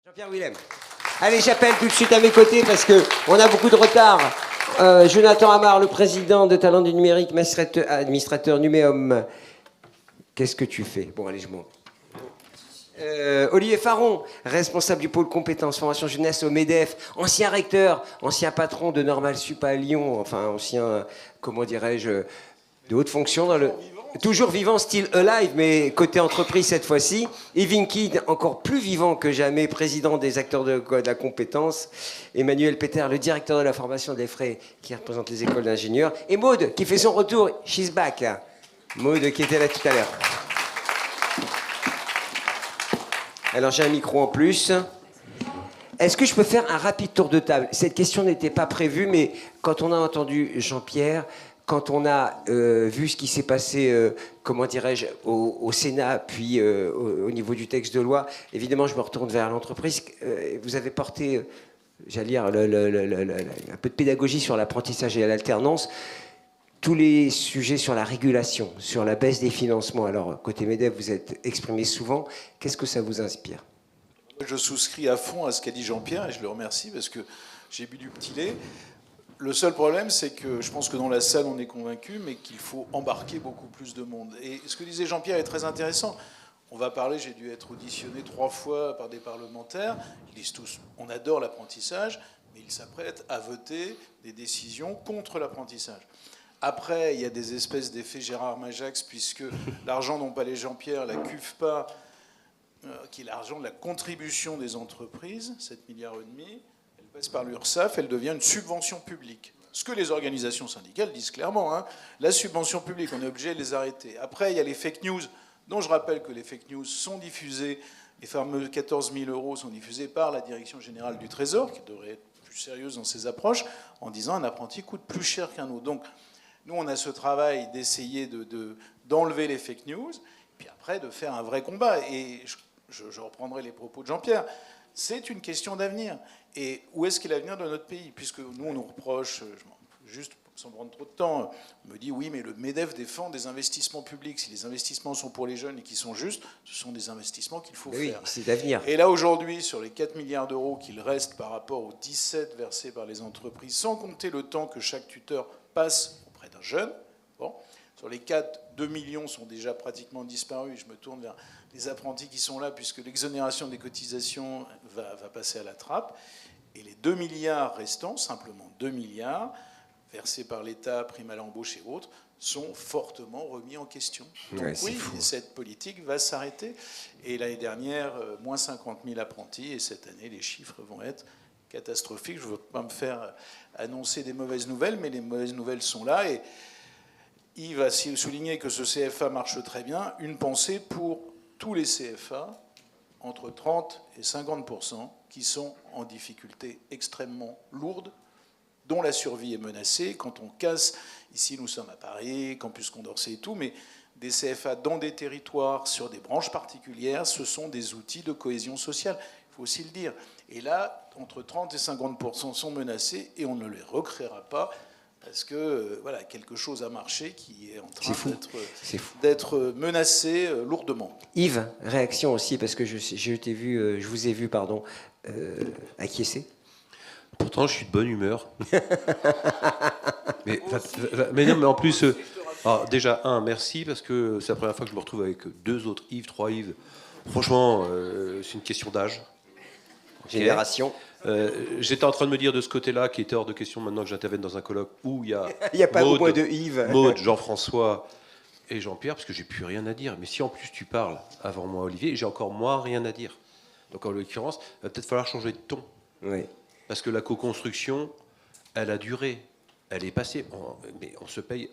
Jean-Pierre Willem. Allez, j'appelle tout de suite à mes côtés parce qu'on a beaucoup de retard. Jonathan Amar, le président de Talent du numérique, administrateur Numéum. Qu'est-ce que tu fais? Bon, allez, je monte. Olivier Faron, responsable du pôle compétences formation jeunesse au MEDEF, ancien recteur, ancien patron de Normal Sup à Lyon, enfin ancien, comment dirais-je, de haute fonction dans le... Toujours vivant, style alive, mais côté entreprise cette fois-ci. Yves Kidd, encore plus vivant que jamais, président des acteurs de la compétence. Emmanuel Peter, le directeur de la formation des frais, qui représente les écoles d'ingénieurs. Et Maude, qui fait son retour, she's back. Maude, qui était là tout à l'heure. Alors j'ai un micro en plus. Est-ce que je peux faire un rapide tour de table? Cette question n'était pas prévue, mais quand on a entendu Jean-Pierre, quand on a vu ce qui s'est passé, comment dirais-je, au Sénat, puis au niveau du texte de loi, évidemment, je me retourne vers l'entreprise. Vous avez porté, j'allais dire, un peu de pédagogie sur l'apprentissage et l'alternance. Tous les sujets sur la régulation, sur la baisse des financements. Alors, côté MEDEF, vous êtes exprimé souvent. Qu'est-ce que ça vous inspire? Je souscris à fond à ce qu'a dit Jean-Pierre, et je le remercie parce que j'ai bu du petit lait. Le seul problème, c'est que je pense que dans la salle, on est convaincu, mais qu'il faut embarquer beaucoup plus de monde. Et ce que disait Jean-Pierre est très intéressant. On va parler, j'ai dû être auditionné 3 fois par des parlementaires. Ils disent tous, on adore l'apprentissage, mais ils s'apprêtent à voter des décisions contre l'apprentissage. Après, il y a des espèces d'effets Gérard Majax, puisque l'argent dont parlait Jean-Pierre, la CUFPA, qui est l'argent de la contribution des entreprises, 7,5 milliards, elle passe par l'URSSAF, elle devient une subvention publique. Ce que les organisations syndicales disent clairement, hein, la subvention publique, on est obligé de les arrêter. Après, il y a les fake news, dont je rappelle que les fake news sont diffusées, les fameux 14 000 € sont diffusés par la Direction générale du Trésor, qui devrait être plus sérieuse dans ses approches, en disant un apprenti coûte plus cher qu'un autre. Donc, nous, on a ce travail d'essayer d'enlever les fake news, puis après de faire un vrai combat. Et je reprendrai les propos de Jean-Pierre. C'est une question d'avenir. Et où est-ce qu'est l'avenir de notre pays? Puisque nous, on nous reproche, juste sans prendre trop de temps, on me dit oui, mais le MEDEF défend des investissements publics. Si les investissements sont pour les jeunes et qui sont justes, ce sont des investissements qu'il faut faire. Oui, c'est l'avenir. Et là, aujourd'hui, sur les 4 milliards d'euros qu'il reste par rapport aux 17 versés par les entreprises, sans compter le temps que chaque tuteur passe auprès d'un jeune, bon, sur les 4, 2 millions sont déjà pratiquement disparus. Je me tourne vers les apprentis qui sont là, puisque l'exonération des cotisations va passer à la trappe. Et les 2 milliards restants, simplement 2 milliards, versés par l'État, prime à l'embauche et autres, sont fortement remis en question. Donc ouais, oui, cette politique va s'arrêter. Et l'année dernière, moins 50 000 apprentis, et cette année, les chiffres vont être catastrophiques. Je ne veux pas me faire annoncer des mauvaises nouvelles, mais les mauvaises nouvelles sont là. Et Yves a souligné que ce CFA marche très bien. Une pensée pour tous les CFA, entre 30 et 50%, qui sont en difficulté extrêmement lourde, dont la survie est menacée. Quand on casse, ici nous sommes à Paris, Campus Condorcet et tout, mais des CFA dans des territoires, sur des branches particulières, ce sont des outils de cohésion sociale, il faut aussi le dire. Et là, entre 30 et 50% sont menacés et on ne les recréera pas parce que voilà, quelque chose a marché qui est en train d'être menacé lourdement. Yves, réaction aussi, parce que je vous ai vu, pardon, acquiescer. Pourtant, je suis de bonne humeur. mais non, mais en plus, alors déjà, merci, parce que c'est la première fois que je me retrouve avec 2 autres Yves, 3 Yves. Franchement, c'est une question d'âge. Génération. J'étais en train de me dire de ce côté-là, qui était hors de question maintenant que j'intervienne dans un colloque où il y a, il n'y a pas beaucoup de Yves. Maude, Jean-François et Jean-Pierre, parce que j'ai plus rien à dire. Mais si en plus tu parles avant moi, Olivier, j'ai encore moi rien à dire. Donc en l'occurrence, il va peut-être falloir changer de ton. Oui. Parce que la co-construction, elle a duré, elle est passée. Mais on se paye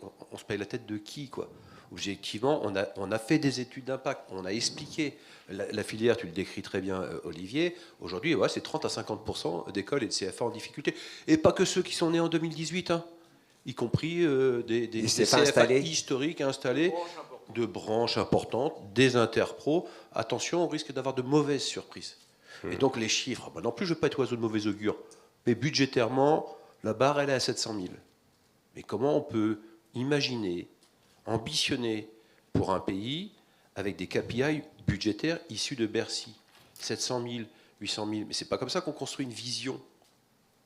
la tête de qui, quoi? Objectivement, on a fait des études d'impact, on a expliqué. La filière, tu le décris très bien, Olivier, aujourd'hui, ouais, c'est 30 à 50% d'écoles et de CFA en difficulté. Et pas que ceux qui sont nés en 2018, hein, y compris des CFA historiques installés, de branches importantes, des interpros. Attention, on risque d'avoir de mauvaises surprises. Et donc les chiffres, non plus je ne veux pas être oiseau de mauvais augure, mais budgétairement, la barre elle est à 700 000. Mais comment on peut imaginer, ambitionner pour un pays avec des KPI budgétaires issus de Bercy? 700 000, 800 000. Mais c'est pas comme ça qu'on construit une vision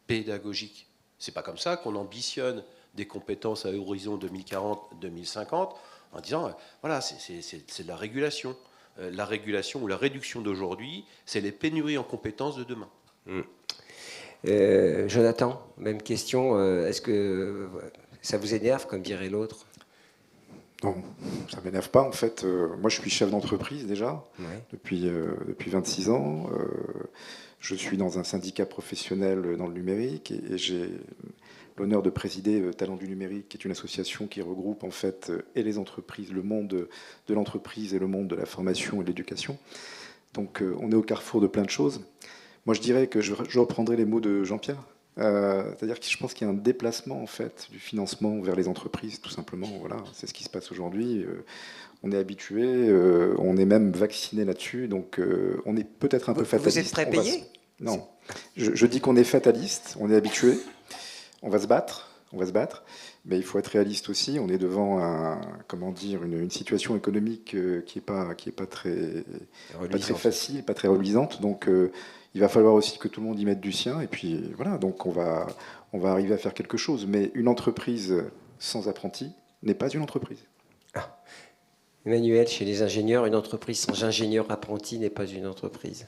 pédagogique. C'est pas comme ça qu'on ambitionne des compétences à horizon 2040-2050 en disant, voilà, c'est de la régulation. La régulation ou la réduction d'aujourd'hui, c'est les pénuries en compétences de demain. Jonathan, même question. Est-ce que ça vous énerve, comme dirait l'autre? Non, ça ne m'énerve pas. En fait, moi, je suis chef d'entreprise déjà, depuis 26 ans. Je suis dans un syndicat professionnel dans le numérique et j'ai l'honneur de présider Talents du numérique, qui est une association qui regroupe en fait et les entreprises, le monde de l'entreprise et le monde de la formation et de l'éducation. Donc, on est au carrefour de plein de choses. Moi, je dirais que je reprendrai les mots de Jean-Pierre. C'est-à-dire que je pense qu'il y a un déplacement en fait du financement vers les entreprises, tout simplement. Voilà, c'est ce qui se passe aujourd'hui. On est habitué, on est même vacciné là-dessus, donc on est peut-être un peu fataliste. Vous êtes très payé? Non, je dis qu'on est fataliste, on est habitué, on va se battre, mais il faut être réaliste aussi. On est devant une situation économique qui est pas très facile, pas très reluisante, donc. Il va falloir aussi que tout le monde y mette du sien. Et puis voilà, donc on va arriver à faire quelque chose. Mais une entreprise sans apprentis n'est pas une entreprise. Ah. Emmanuel, chez les ingénieurs, une entreprise sans ingénieur apprenti n'est pas une entreprise.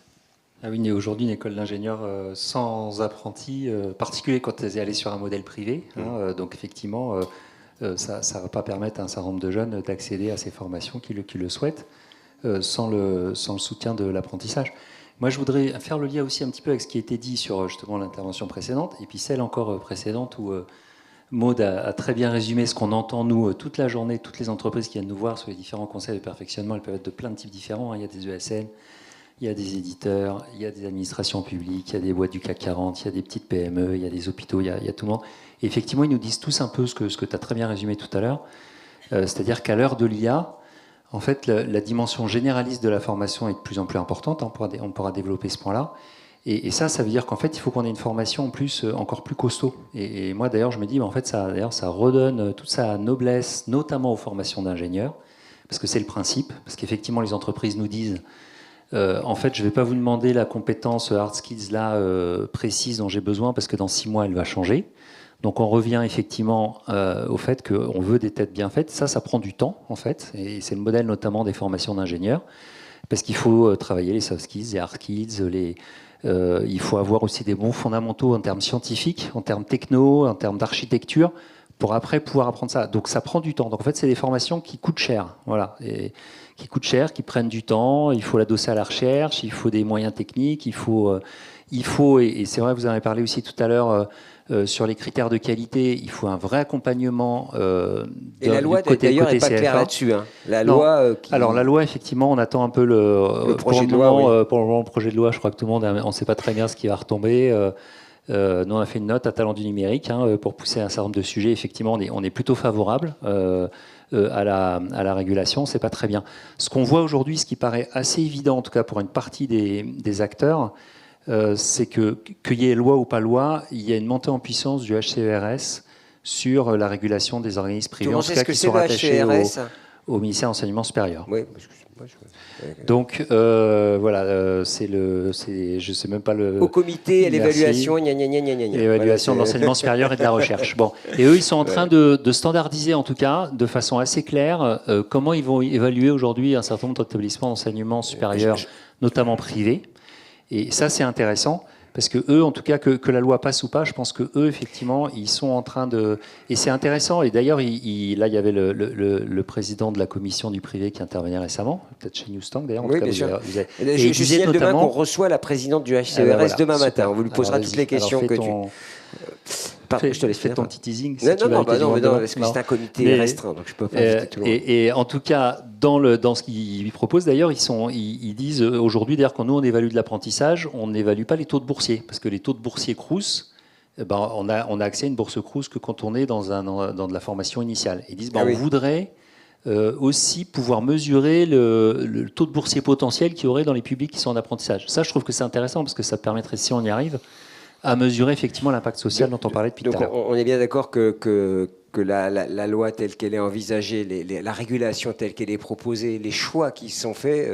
Ah oui, mais aujourd'hui, une école d'ingénieurs sans apprentis, particulier quand elle est allée sur un modèle privé. Donc effectivement, ça ne va pas permettre à un certain nombre de jeunes d'accéder à ces formations qui le souhaitent sans le soutien de l'apprentissage. Moi, je voudrais faire le lien aussi un petit peu avec ce qui a été dit sur justement l'intervention précédente, et puis celle encore précédente où Maud a très bien résumé ce qu'on entend, nous, toute la journée, toutes les entreprises qui viennent nous voir sur les différents conseils de perfectionnement. Elles peuvent être de plein de types différents. Il y a des ESN, il y a des éditeurs, il y a des administrations publiques, il y a des boîtes du CAC 40, il y a des petites PME, il y a des hôpitaux, il y a tout le monde. Et effectivement, ils nous disent tous un peu ce que tu as très bien résumé tout à l'heure. C'est-à-dire qu'à l'heure de l'IA, en fait, la dimension généraliste de la formation est de plus en plus importante. On pourra développer ce point-là. Et ça veut dire qu'en fait, il faut qu'on ait une formation en plus encore plus costaud. Et moi, d'ailleurs, je me dis, en fait, ça redonne toute sa noblesse, notamment aux formations d'ingénieurs, parce que c'est le principe. Parce qu'effectivement, les entreprises nous disent, en fait, je ne vais pas vous demander la compétence hard skills là précise dont j'ai besoin, parce que dans 6 mois, elle va changer. Donc on revient effectivement au fait qu'on veut des têtes bien faites. Ça prend du temps, en fait. Et c'est le modèle notamment des formations d'ingénieurs. Parce qu'il faut travailler les soft skills, les hard skills, il faut avoir aussi des bons fondamentaux en termes scientifiques, en termes techno, en termes d'architecture, pour après pouvoir apprendre ça. Donc ça prend du temps. Donc en fait, c'est des formations qui coûtent cher. Voilà. Et qui coûtent cher, qui prennent du temps. Il faut l'adosser à la recherche, il faut des moyens techniques, il faut et c'est vrai, vous en avez parlé aussi tout à l'heure, sur les critères de qualité, il faut un vrai accompagnement. Et la loi, d'ailleurs, n'est pas claire là-dessus. Hein. Alors, la loi, effectivement, on attend un peu le projet de loi. Pour le moment, le projet de loi, je crois que tout le monde, on ne sait pas très bien ce qui va retomber. Nous, on a fait une note à Talents du numérique pour pousser un certain nombre de sujets. Effectivement, on est plutôt favorable à la régulation. C'est pas très bien. Ce qu'on voit aujourd'hui, ce qui paraît assez évident, en tout cas pour une partie des acteurs, c'est qu'il y ait loi ou pas loi, il y a une montée en puissance du HCERS sur la régulation des organismes privés, en tout cas qui sont rattachés au ministère de l'Enseignement supérieur. Oui, donc voilà, je sais même pas le. Au comité, à l'évaluation, l'évaluation de l'enseignement supérieur et de la recherche. Bon, et eux, ils sont en train de standardiser, en tout cas, de façon assez claire, comment ils vont évaluer aujourd'hui un certain nombre d'établissements d'enseignement supérieur, notamment privés. Et ça, c'est intéressant, parce que eux, en tout cas, que la loi passe ou pas, je pense que eux, effectivement, ils sont en train de... Et c'est intéressant. Et d'ailleurs, là, il y avait le président de la commission du privé qui intervenait récemment, peut-être chez Newstank, d'ailleurs. Oui, bien sûr. Je signale demain qu'on reçoit la présidente du HCERS demain matin. On vous lui posera toutes les questions que tu... je te laisse faire ton petit teasing. Non, parce que c'est un comité restreint, donc je peux pas inviter tout le monde. Et en tout cas, dans ce qu'ils proposent, d'ailleurs, ils disent aujourd'hui, d'ailleurs, quand nous on évalue de l'apprentissage, on n'évalue pas les taux de boursiers, parce que les taux de boursiers Crous, on a accès à une bourse Crous que quand on est dans de la formation initiale. Ils disent, on voudrait aussi pouvoir mesurer le taux de boursiers potentiel qu'il y aurait dans les publics qui sont en apprentissage. Ça, je trouve que c'est intéressant, parce que ça permettrait, si on y arrive, à mesurer effectivement l'impact social dont on parlait depuis tout à l'heure. On est bien d'accord que la loi telle qu'elle est envisagée, la régulation telle qu'elle est proposée, les choix qui sont faits,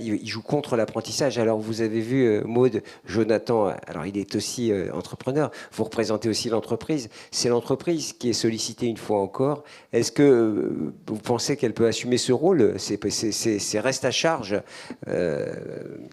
il joue contre l'apprentissage. Alors vous avez vu Maud, Jonathan, alors il est aussi entrepreneur, vous représentez aussi l'entreprise. C'est l'entreprise qui est sollicitée une fois encore. Est-ce que vous pensez qu'elle peut assumer ce rôle, ces restes à charge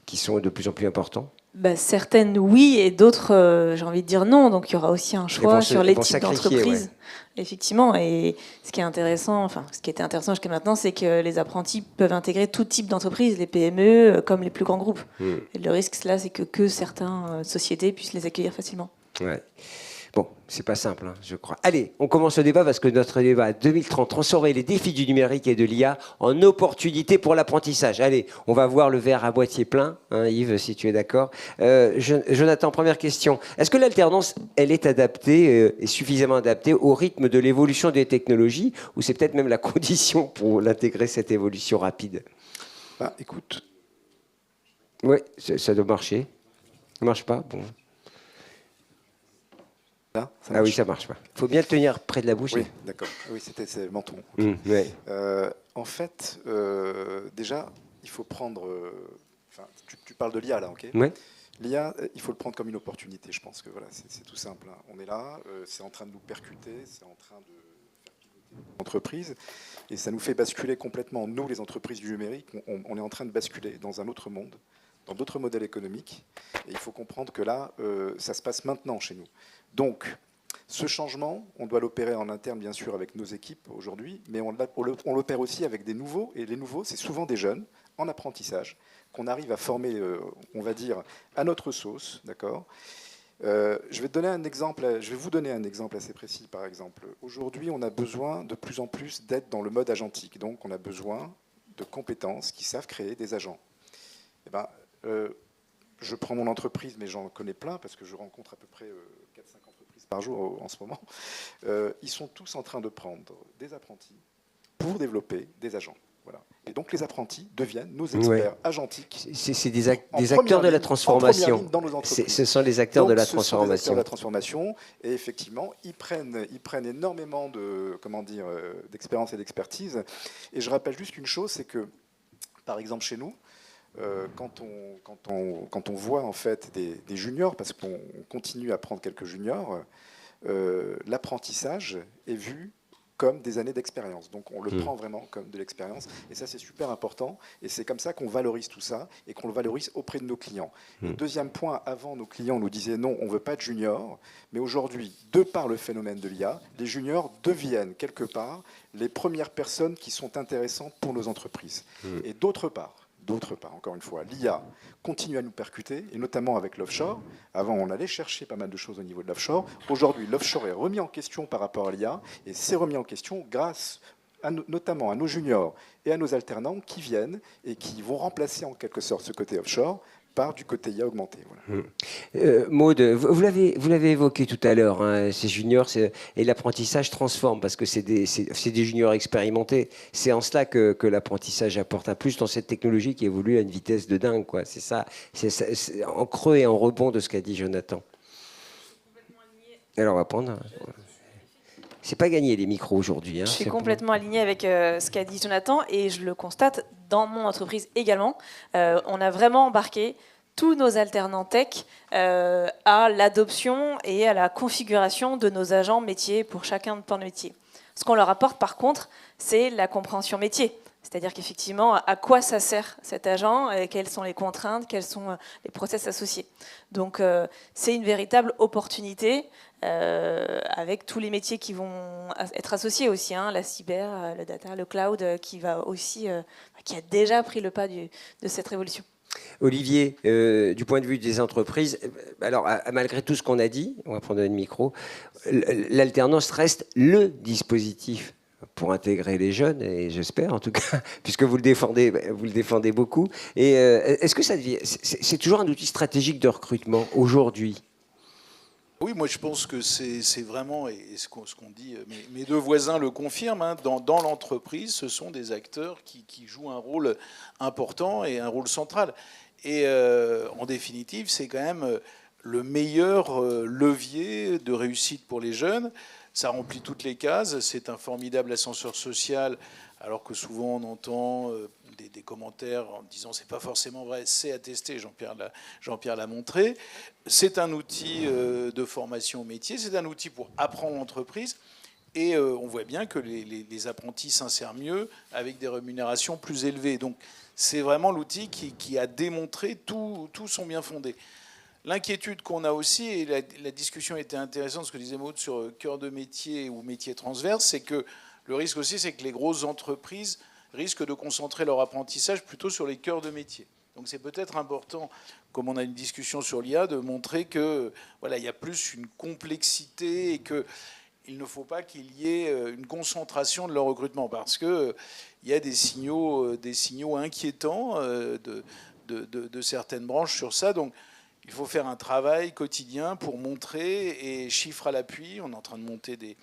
qui sont de plus en plus importants? Certaines oui et d'autres j'ai envie de dire non, donc il y aura aussi un choix sur les types d'entreprises, effectivement. Et ce qui est intéressant, enfin ce qui était intéressant jusqu'à maintenant, c'est que les apprentis peuvent intégrer tout type d'entreprises, les PME comme les plus grands groupes. Et le risque là, c'est que certaines sociétés puissent les accueillir facilement. Ouais. Bon, c'est pas simple, hein, je crois. Allez, on commence le débat parce que notre débat 2030, transformer les défis du numérique et de l'IA en opportunités pour l'apprentissage. Allez, on va voir le verre à moitié plein, hein, Yves, si tu es d'accord. Jonathan, première question. Est-ce que l'alternance, elle est adaptée et suffisamment adaptée au rythme de l'évolution des technologies, ou c'est peut-être même la condition pour l'intégrer, cette évolution rapide? Écoute. Oui, ça doit marcher. Ça marche pas? Bon. Là, ah oui, ça marche pas. Il faut bien le tenir près de la bouche. Oui, d'accord. Oui, c'est le menton. Ouais. En fait, déjà, il faut prendre... tu parles de l'IA, là, ok? Ouais. L'IA, il faut le prendre comme une opportunité, je pense que voilà, c'est tout simple. Hein. On est là, c'est en train de nous percuter, c'est en train de faire pivoter l'entreprise, et ça nous fait basculer complètement. Nous, les entreprises du numérique, on est en train de basculer dans un autre monde, dans d'autres modèles économiques, et il faut comprendre que là, ça se passe maintenant chez nous. Donc, ce changement, on doit l'opérer en interne, bien sûr, avec nos équipes aujourd'hui, mais on l'opère aussi avec des nouveaux, et les nouveaux, c'est souvent des jeunes en apprentissage, qu'on arrive à former, on va dire, à notre sauce, d'accord ? Je vais vous donner un exemple assez précis, par exemple. Aujourd'hui, on a besoin de plus en plus d'être dans le mode agentique, donc on a besoin de compétences qui savent créer des agents. Eh ben, je prends mon entreprise, mais j'en connais plein, parce que je rencontre à peu près 4-5 entreprises par jour en ce moment. Ils sont tous en train de prendre des apprentis pour développer des agents. Voilà. Et donc les apprentis deviennent nos experts agentiques. C'est des acteurs de la transformation. Ce sont les acteurs de la transformation. Les acteurs de la transformation. Et effectivement, ils prennent énormément d'expérience et d'expertise. Et je rappelle juste une chose, c'est que, par exemple, chez nous, quand on voit en fait des juniors, parce qu'on continue à prendre quelques juniors, l'apprentissage est vu comme des années d'expérience. Donc on le prend vraiment comme de l'expérience. Et ça, c'est super important. Et c'est comme ça qu'on valorise tout ça et qu'on le valorise auprès de nos clients. Et deuxième point, avant, nos clients nous disaient non, on ne veut pas de juniors. Mais aujourd'hui, de par le phénomène de l'IA, les juniors deviennent quelque part les premières personnes qui sont intéressantes pour nos entreprises. Et d'autre part, encore une fois, l'IA continue à nous percuter, et notamment avec l'offshore. Avant, on allait chercher pas mal de choses au niveau de l'offshore. Aujourd'hui, l'offshore est remis en question par rapport à l'IA, et c'est remis en question grâce notamment à nos juniors et à nos alternants qui viennent et qui vont remplacer en quelque sorte ce côté offshore par du côté IA augmenté. Voilà. Maud, vous l'avez évoqué tout à l'heure, hein, ces juniors et l'apprentissage transforme parce que c'est des juniors expérimentés. C'est en cela que l'apprentissage apporte un plus dans cette technologie qui évolue à une vitesse de dingue, quoi. C'est ça, c'est en creux et en rebond de ce qu'a dit Jonathan. Alors on va prendre... C'est pas gagné les micros aujourd'hui. Hein, je suis complètement alignée avec ce qu'a dit Jonathan et je le constate dans mon entreprise également. On a vraiment embarqué tous nos alternants tech à l'adoption et à la configuration de nos agents métiers pour chacun de pans de métier. Ce qu'on leur apporte par contre, c'est la compréhension métier. C'est-à-dire qu'effectivement, à quoi ça sert cet agent, quelles sont les contraintes, quels sont les process associés. Donc c'est une véritable opportunité avec tous les métiers qui vont être associés aussi, hein, la cyber, le data, le cloud, qui va aussi, qui a déjà pris le pas de cette révolution. Olivier, du point de vue des entreprises, alors malgré tout ce qu'on a dit, on va prendre un micro, l'alternance reste le dispositif pour intégrer les jeunes, et j'espère en tout cas, puisque vous le défendez beaucoup. Et est-ce que c'est toujours un outil stratégique de recrutement aujourd'hui ? Oui, moi je pense que c'est vraiment, et ce qu'on dit, mes deux voisins le confirment, hein, dans l'entreprise, ce sont des acteurs qui jouent un rôle important et un rôle central. Et en définitive, c'est quand même le meilleur levier de réussite pour les jeunes. Ça remplit toutes les cases, c'est un formidable ascenseur social alors que souvent on entend des commentaires en disant c'est pas forcément vrai, c'est attesté, Jean-Pierre l'a montré. C'est un outil de formation au métier, c'est un outil pour apprendre l'entreprise, et on voit bien que les apprentis s'insèrent mieux avec des rémunérations plus élevées. Donc c'est vraiment l'outil qui a démontré tout son bien fondé. L'inquiétude qu'on a aussi, et la discussion était intéressante, ce que disait Maud sur cœur de métier ou métier transverse, c'est que le risque aussi, c'est que les grosses entreprises risquent de concentrer leur apprentissage plutôt sur les cœurs de métier. Donc c'est peut-être important, comme on a une discussion sur l'IA, de montrer que voilà, il y a plus une complexité et qu'il ne faut pas qu'il y ait une concentration de leur recrutement, parce qu'il y a des signaux inquiétants de certaines branches sur ça. Donc il faut faire un travail quotidien pour montrer, et chiffres à l'appui, on est en train de monter de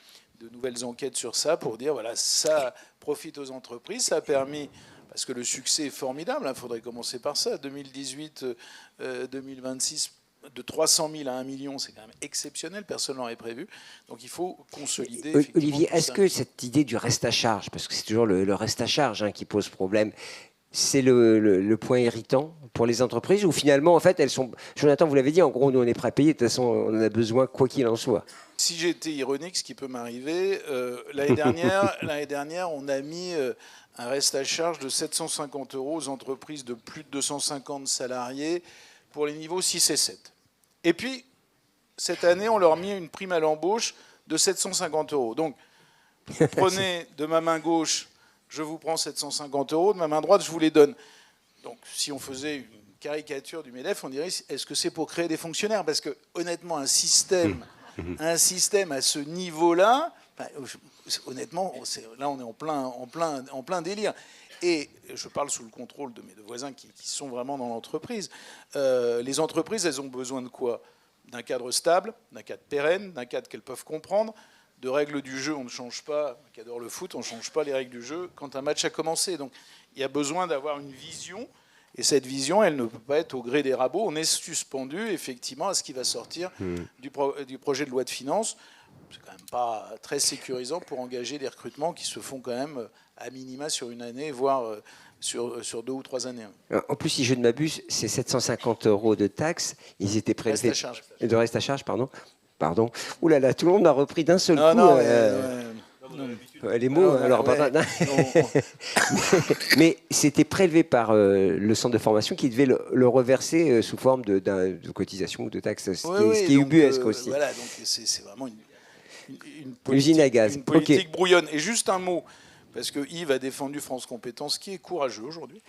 nouvelles enquêtes sur ça pour dire, voilà, ça profite aux entreprises, ça a permis, parce que le succès est formidable, il faudrait commencer par ça, 2018-2026, de 300 000 à 1 million, c'est quand même exceptionnel, personne ne l'aurait prévu, donc il faut consolider. Olivier, est-ce que cette idée du reste à charge, parce que c'est toujours le reste à charge qui pose problème, c'est le point irritant pour les entreprises, ou finalement, en fait, elles sont... Jonathan, vous l'avez dit, en gros, nous, on est prêt à payer, de toute façon, on en a besoin, quoi qu'il en soit. Si j'étais ironique, ce qui peut m'arriver, l'année dernière, on a mis un reste à charge de 750 € aux entreprises de plus de 250 salariés pour les niveaux 6 et 7. Et puis, cette année, on leur a mis une prime à l'embauche de 750 €. Donc, vous prenez de ma main gauche, je vous prends 750 €, de ma main droite, je vous les donne. Donc, si on faisait une caricature du MEDEF, on dirait, est-ce que c'est pour créer des fonctionnaires? Parce que, honnêtement, un système à ce niveau-là, honnêtement, là, on est en plein délire. Et je parle sous le contrôle de mes deux voisins qui sont vraiment dans l'entreprise. Les entreprises, elles ont besoin de quoi? D'un cadre stable, d'un cadre pérenne, d'un cadre qu'elles peuvent comprendre, de règles du jeu, on ne change pas, qui adore le foot, on ne change pas les règles du jeu quand un match a commencé. Donc il y a besoin d'avoir une vision, et cette vision, elle ne peut pas être au gré des rabots. On est suspendu, effectivement, à ce qui va sortir du projet de loi de finances. C'est quand même pas très sécurisant pour engager des recrutements qui se font quand même à minima sur une année, voire sur 2 ou 3 années. En plus, si je ne m'abuse, ces 750 € de taxes, ils étaient prélevés... De reste à charge, pardon. Ouh là là, tout le monde a repris d'un seul coup. Les mots, mais c'était prélevé par le centre de formation qui devait le reverser sous forme de cotisation ou de taxes, ce qui est ubuesque aussi. Voilà, donc c'est vraiment une usine à gaz. Une politique brouillonne. Et juste un mot, parce que Yves a défendu France Compétences, qui est courageux aujourd'hui,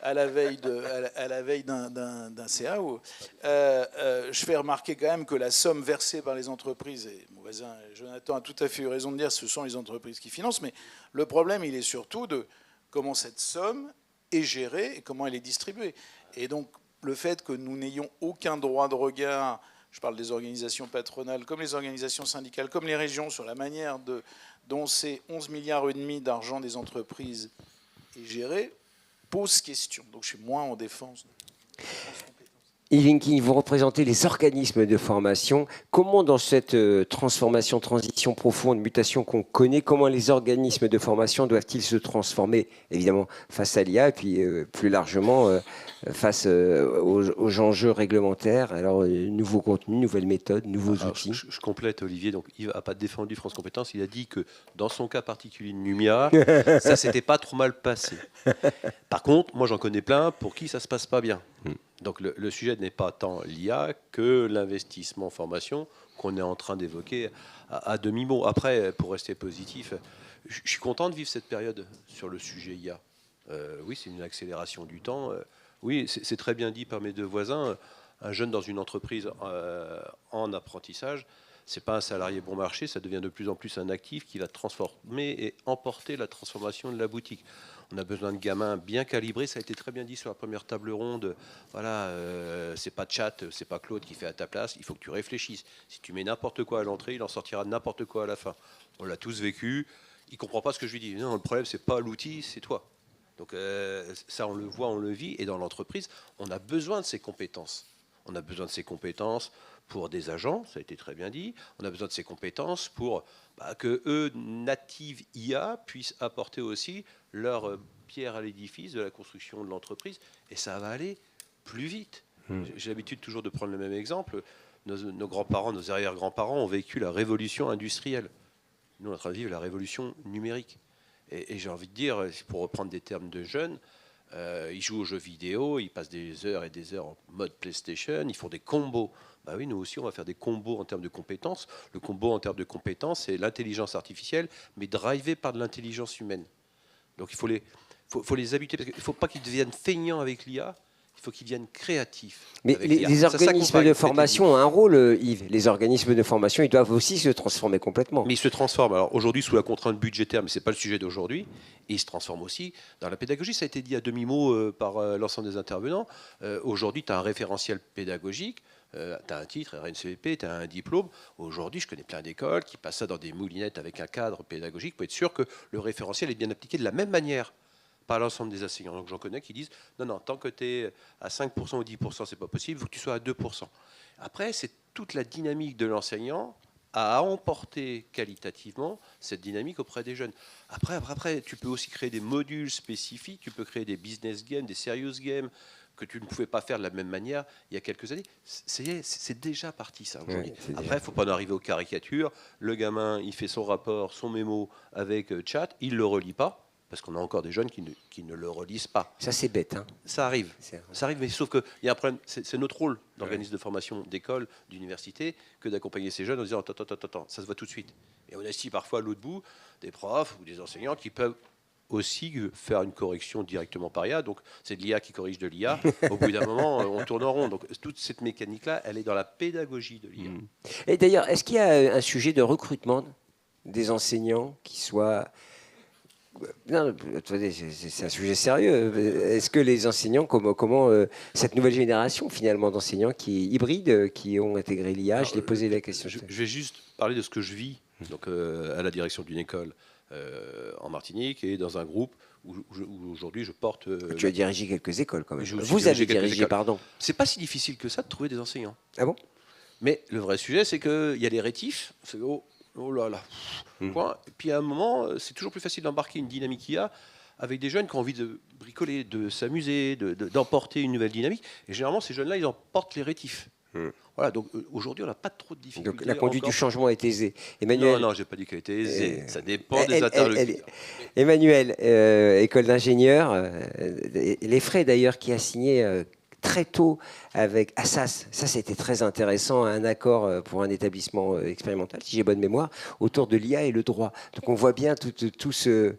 à la veille d'un CA. Je fais remarquer quand même que la somme versée par les entreprises, et mon voisin Jonathan a tout à fait eu raison de dire, ce sont les entreprises qui financent, mais le problème, il est surtout de comment cette somme est gérée et comment elle est distribuée. Et donc, le fait que nous n'ayons aucun droit de regard, je parle des organisations patronales, comme les organisations syndicales, comme les régions, sur la manière dont ces 11,5 milliards d'argent des entreprises est géré, pose question. Donc je suis moins en défense. Yves Inking, vous représentez les organismes de formation. Comment, dans cette transformation, transition profonde, mutation qu'on connaît, comment les organismes de formation doivent-ils se transformer, évidemment, face à l'IA, et puis plus largement face aux enjeux réglementaires? Alors, nouveaux contenus, nouvelles méthodes, nouveaux outils. Je complète, Olivier. Donc, Yves n'a pas défendu France Compétences. Il a dit que dans son cas particulier de Numia, ça s'était pas trop mal passé. Par contre, moi, j'en connais plein pour qui ça se passe pas bien. Donc le sujet n'est pas tant l'IA que l'investissement en formation qu'on est en train d'évoquer à demi-mot. Après, pour rester positif, je suis content de vivre cette période sur le sujet IA. Oui, c'est une accélération du temps. Oui, c'est très bien dit par mes deux voisins. Un jeune dans une entreprise en apprentissage, c'est pas un salarié bon marché, ça devient de plus en plus un actif qui va transformer et emporter la transformation de la boutique. On a besoin de gamins bien calibrés, ça a été très bien dit sur la première table ronde. Voilà, c'est pas Chat, c'est pas Claude qui fait à ta place, il faut que tu réfléchisses. Si tu mets n'importe quoi à l'entrée, il en sortira n'importe quoi à la fin. On l'a tous vécu, il comprend pas ce que je lui dis. Non, le problème, c'est pas l'outil, c'est toi. Donc ça, on le voit, on le vit, et dans l'entreprise, on a besoin de ces compétences. On a besoin de ces compétences pour des agents, ça a été très bien dit. On a besoin de ces compétences pour que eux, natives IA, puissent apporter aussi leur pierre à l'édifice de la construction de l'entreprise, et ça va aller plus vite. J'ai l'habitude toujours de prendre le même exemple. Nos grands-parents, nos arrière-grands-parents ont vécu la révolution industrielle. Nous, on est en train de vivre la révolution numérique. Et j'ai envie de dire, pour reprendre des termes de jeunes, ils jouent aux jeux vidéo, ils passent des heures et des heures en mode PlayStation, ils font des combos. Bah oui, nous aussi, on va faire des combos en termes de compétences. Le combo en termes de compétences, c'est l'intelligence artificielle, mais drivé par de l'intelligence humaine. Donc il faut les habituer, parce qu'il ne faut pas qu'ils deviennent feignants avec l'IA, il faut qu'ils deviennent créatifs. Mais les organismes de formation ont un rôle, Yves. Les organismes de formation, ils doivent aussi se transformer complètement. Mais ils se transforment. Alors aujourd'hui, sous la contrainte budgétaire, mais ce n'est pas le sujet d'aujourd'hui, et ils se transforment aussi dans la pédagogie. Ça a été dit à demi-mot par l'ensemble des intervenants. Aujourd'hui, tu as un référentiel pédagogique, tu as un titre, RNCP, tu as un diplôme. Aujourd'hui, je connais plein d'écoles qui passent ça dans des moulinettes avec un cadre pédagogique pour être sûr que le référentiel est bien appliqué de la même manière par l'ensemble des enseignants. Donc j'en connais qui disent non, tant que tu es à 5% ou 10%, c'est pas possible, il faut que tu sois à 2%. Après, c'est toute la dynamique de l'enseignant à emporter qualitativement cette dynamique auprès des jeunes. Après, tu peux aussi créer des modules spécifiques, tu peux créer des business games, des serious games que tu ne pouvais pas faire de la même manière il y a quelques années. C'est déjà parti, ça, aujourd'hui. Ouais, après, il ne faut pas en arriver aux caricatures. Le gamin, il fait son rapport, son mémo avec chat, il ne le relit pas, parce qu'on a encore des jeunes qui ne le relisent pas. Ça, c'est bête. Hein. Ça arrive, mais sauf qu'il y a un problème. C'est notre rôle d'organisme de formation, d'école, d'université, que d'accompagner ces jeunes en disant attends, ça se voit tout de suite. Et on a aussi parfois à l'autre bout des profs ou des enseignants qui peuvent aussi faire une correction directement par IA. Donc c'est de l'IA qui corrige de l'IA. Au bout d'un moment, on tourne en rond. Donc toute cette mécanique-là, elle est dans la pédagogie de l'IA. Et d'ailleurs, est-ce qu'il y a un sujet de recrutement des enseignants qui soit... Non, attendez, c'est un sujet sérieux. Est-ce que les enseignants, comment cette nouvelle génération finalement d'enseignants qui est hybride, qui ont intégré l'IA, je l'ai posé la question. Je vais juste parler de ce que je vis donc, à la direction d'une école en Martinique et dans un groupe où aujourd'hui je porte... Tu as dirigé quelques écoles quand même. Vous avez dirigé, pardon. C'est pas si difficile que ça de trouver des enseignants. Ah bon? Mais le vrai sujet, c'est qu'il y a les rétifs. C'est oh là là. Quoi. Et puis à un moment, c'est toujours plus facile d'embarquer une dynamique IA avec des jeunes qui ont envie de bricoler, de s'amuser, d'emporter une nouvelle dynamique. Et généralement, ces jeunes-là, ils emportent les rétifs. Voilà, donc aujourd'hui, on n'a pas trop de difficultés. Donc la conduite du changement est aisée. Emmanuel, non, je n'ai pas dit qu'elle était aisée. Ça dépend des interlocuteurs. Emmanuel, école d'ingénieur, les frais d'ailleurs qui a signé très tôt avec Assas, ça c'était très intéressant, un accord pour un établissement expérimental, si j'ai bonne mémoire, autour de l'IA et le droit. Donc on voit bien tout ce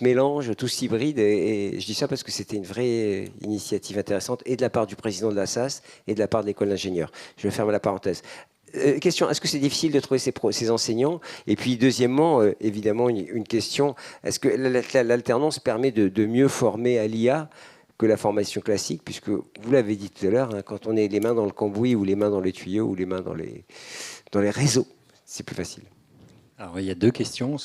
mélange, tout ce hybride, et je dis ça parce que c'était une vraie initiative intéressante, et de la part du président de l'Assas, et de la part de l'école d'ingénieurs. Je ferme la parenthèse. Question, est-ce que c'est difficile de trouver ces enseignants? Et puis deuxièmement, évidemment, une question, est-ce que l'alternance permet de mieux former à l'IA que la formation classique, puisque vous l'avez dit tout à l'heure, hein, quand on est les mains dans le cambouis ou les mains dans les tuyaux ou les mains dans les réseaux, c'est plus facile. Alors, il y a deux questions.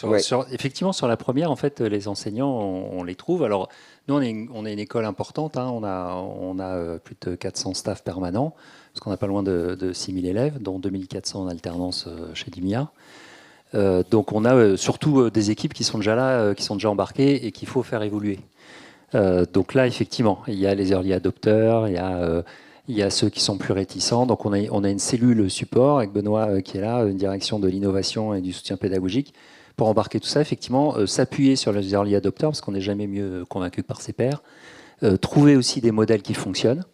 Effectivement, sur la première, en fait, les enseignants, on les trouve. Alors, nous, on est une école importante. Hein, on a plus de 400 staffs permanents, parce qu'on n'a pas loin de 6000 élèves, dont 2400 en alternance chez Dimia. Donc, on a surtout des équipes qui sont déjà là, qui sont déjà embarquées et qu'il faut faire évoluer. Donc là, effectivement, il y a les early adopters, il y a ceux qui sont plus réticents. Donc on a une cellule support avec Benoît qui est là, une direction de l'innovation et du soutien pédagogique pour embarquer tout ça. Effectivement, s'appuyer sur les early adopters parce qu'on n'est jamais mieux convaincu que par ses pairs. Trouver aussi des modèles qui fonctionnent.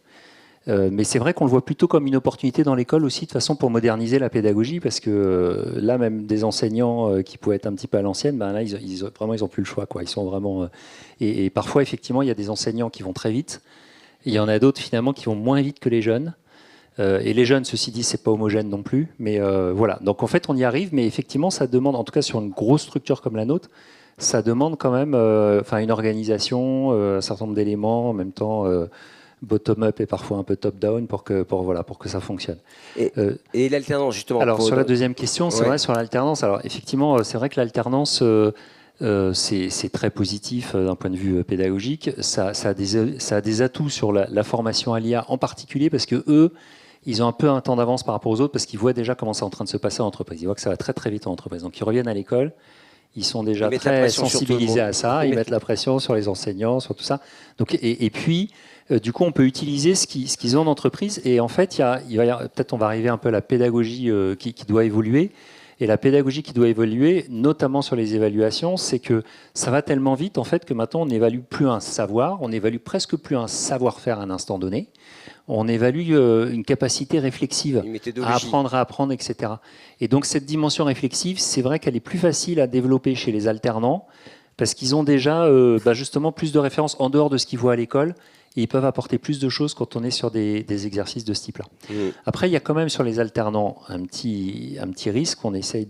Mais c'est vrai qu'on le voit plutôt comme une opportunité dans l'école aussi, de façon pour moderniser la pédagogie, parce que là, même des enseignants qui pouvaient être un petit peu à l'ancienne, ben là, ils n'ont plus le choix, quoi. Ils sont vraiment, et parfois, effectivement, il y a des enseignants qui vont très vite, et il y en a d'autres, finalement, qui vont moins vite que les jeunes. Et les jeunes, ceci dit, c'est pas homogène non plus. Mais voilà, donc en fait, on y arrive, mais effectivement, ça demande, en tout cas sur une grosse structure comme la nôtre, ça demande quand même une organisation, un certain nombre d'éléments, en même temps... bottom-up et parfois un peu top-down pour que ça fonctionne. Et l'alternance, justement. Alors, sur la deuxième question, c'est vrai, sur l'alternance, alors effectivement, c'est vrai que l'alternance, c'est très positif d'un point de vue pédagogique. Ça a des atouts sur la formation à l'IA en particulier, parce que eux, ils ont un peu un temps d'avance par rapport aux autres, parce qu'ils voient déjà comment c'est en train de se passer en entreprise. Ils voient que ça va très très vite en entreprise. Donc, ils reviennent à l'école, ils sont déjà Ils mettent la très pression sur tout le sensibilisés monde. à ça, ils mettent la pression sur les enseignants, sur tout ça. Donc, et puis, du coup, on peut utiliser ce qu'ils ont en entreprise. Et en fait, peut-être on va arriver un peu à la pédagogie qui doit évoluer. Et la pédagogie qui doit évoluer, notamment sur les évaluations, c'est que ça va tellement vite en fait que maintenant on n'évalue plus un savoir, on n'évalue presque plus un savoir-faire à un instant donné. On évalue une capacité réflexive Une à méthodologie. apprendre, etc. Et donc cette dimension réflexive, c'est vrai qu'elle est plus facile à développer chez les alternants parce qu'ils ont déjà justement plus de références en dehors de ce qu'ils voient à l'école. Et ils peuvent apporter plus de choses quand on est sur des exercices de ce type-là. Après, il y a quand même sur les alternants un petit risque qu'on essaye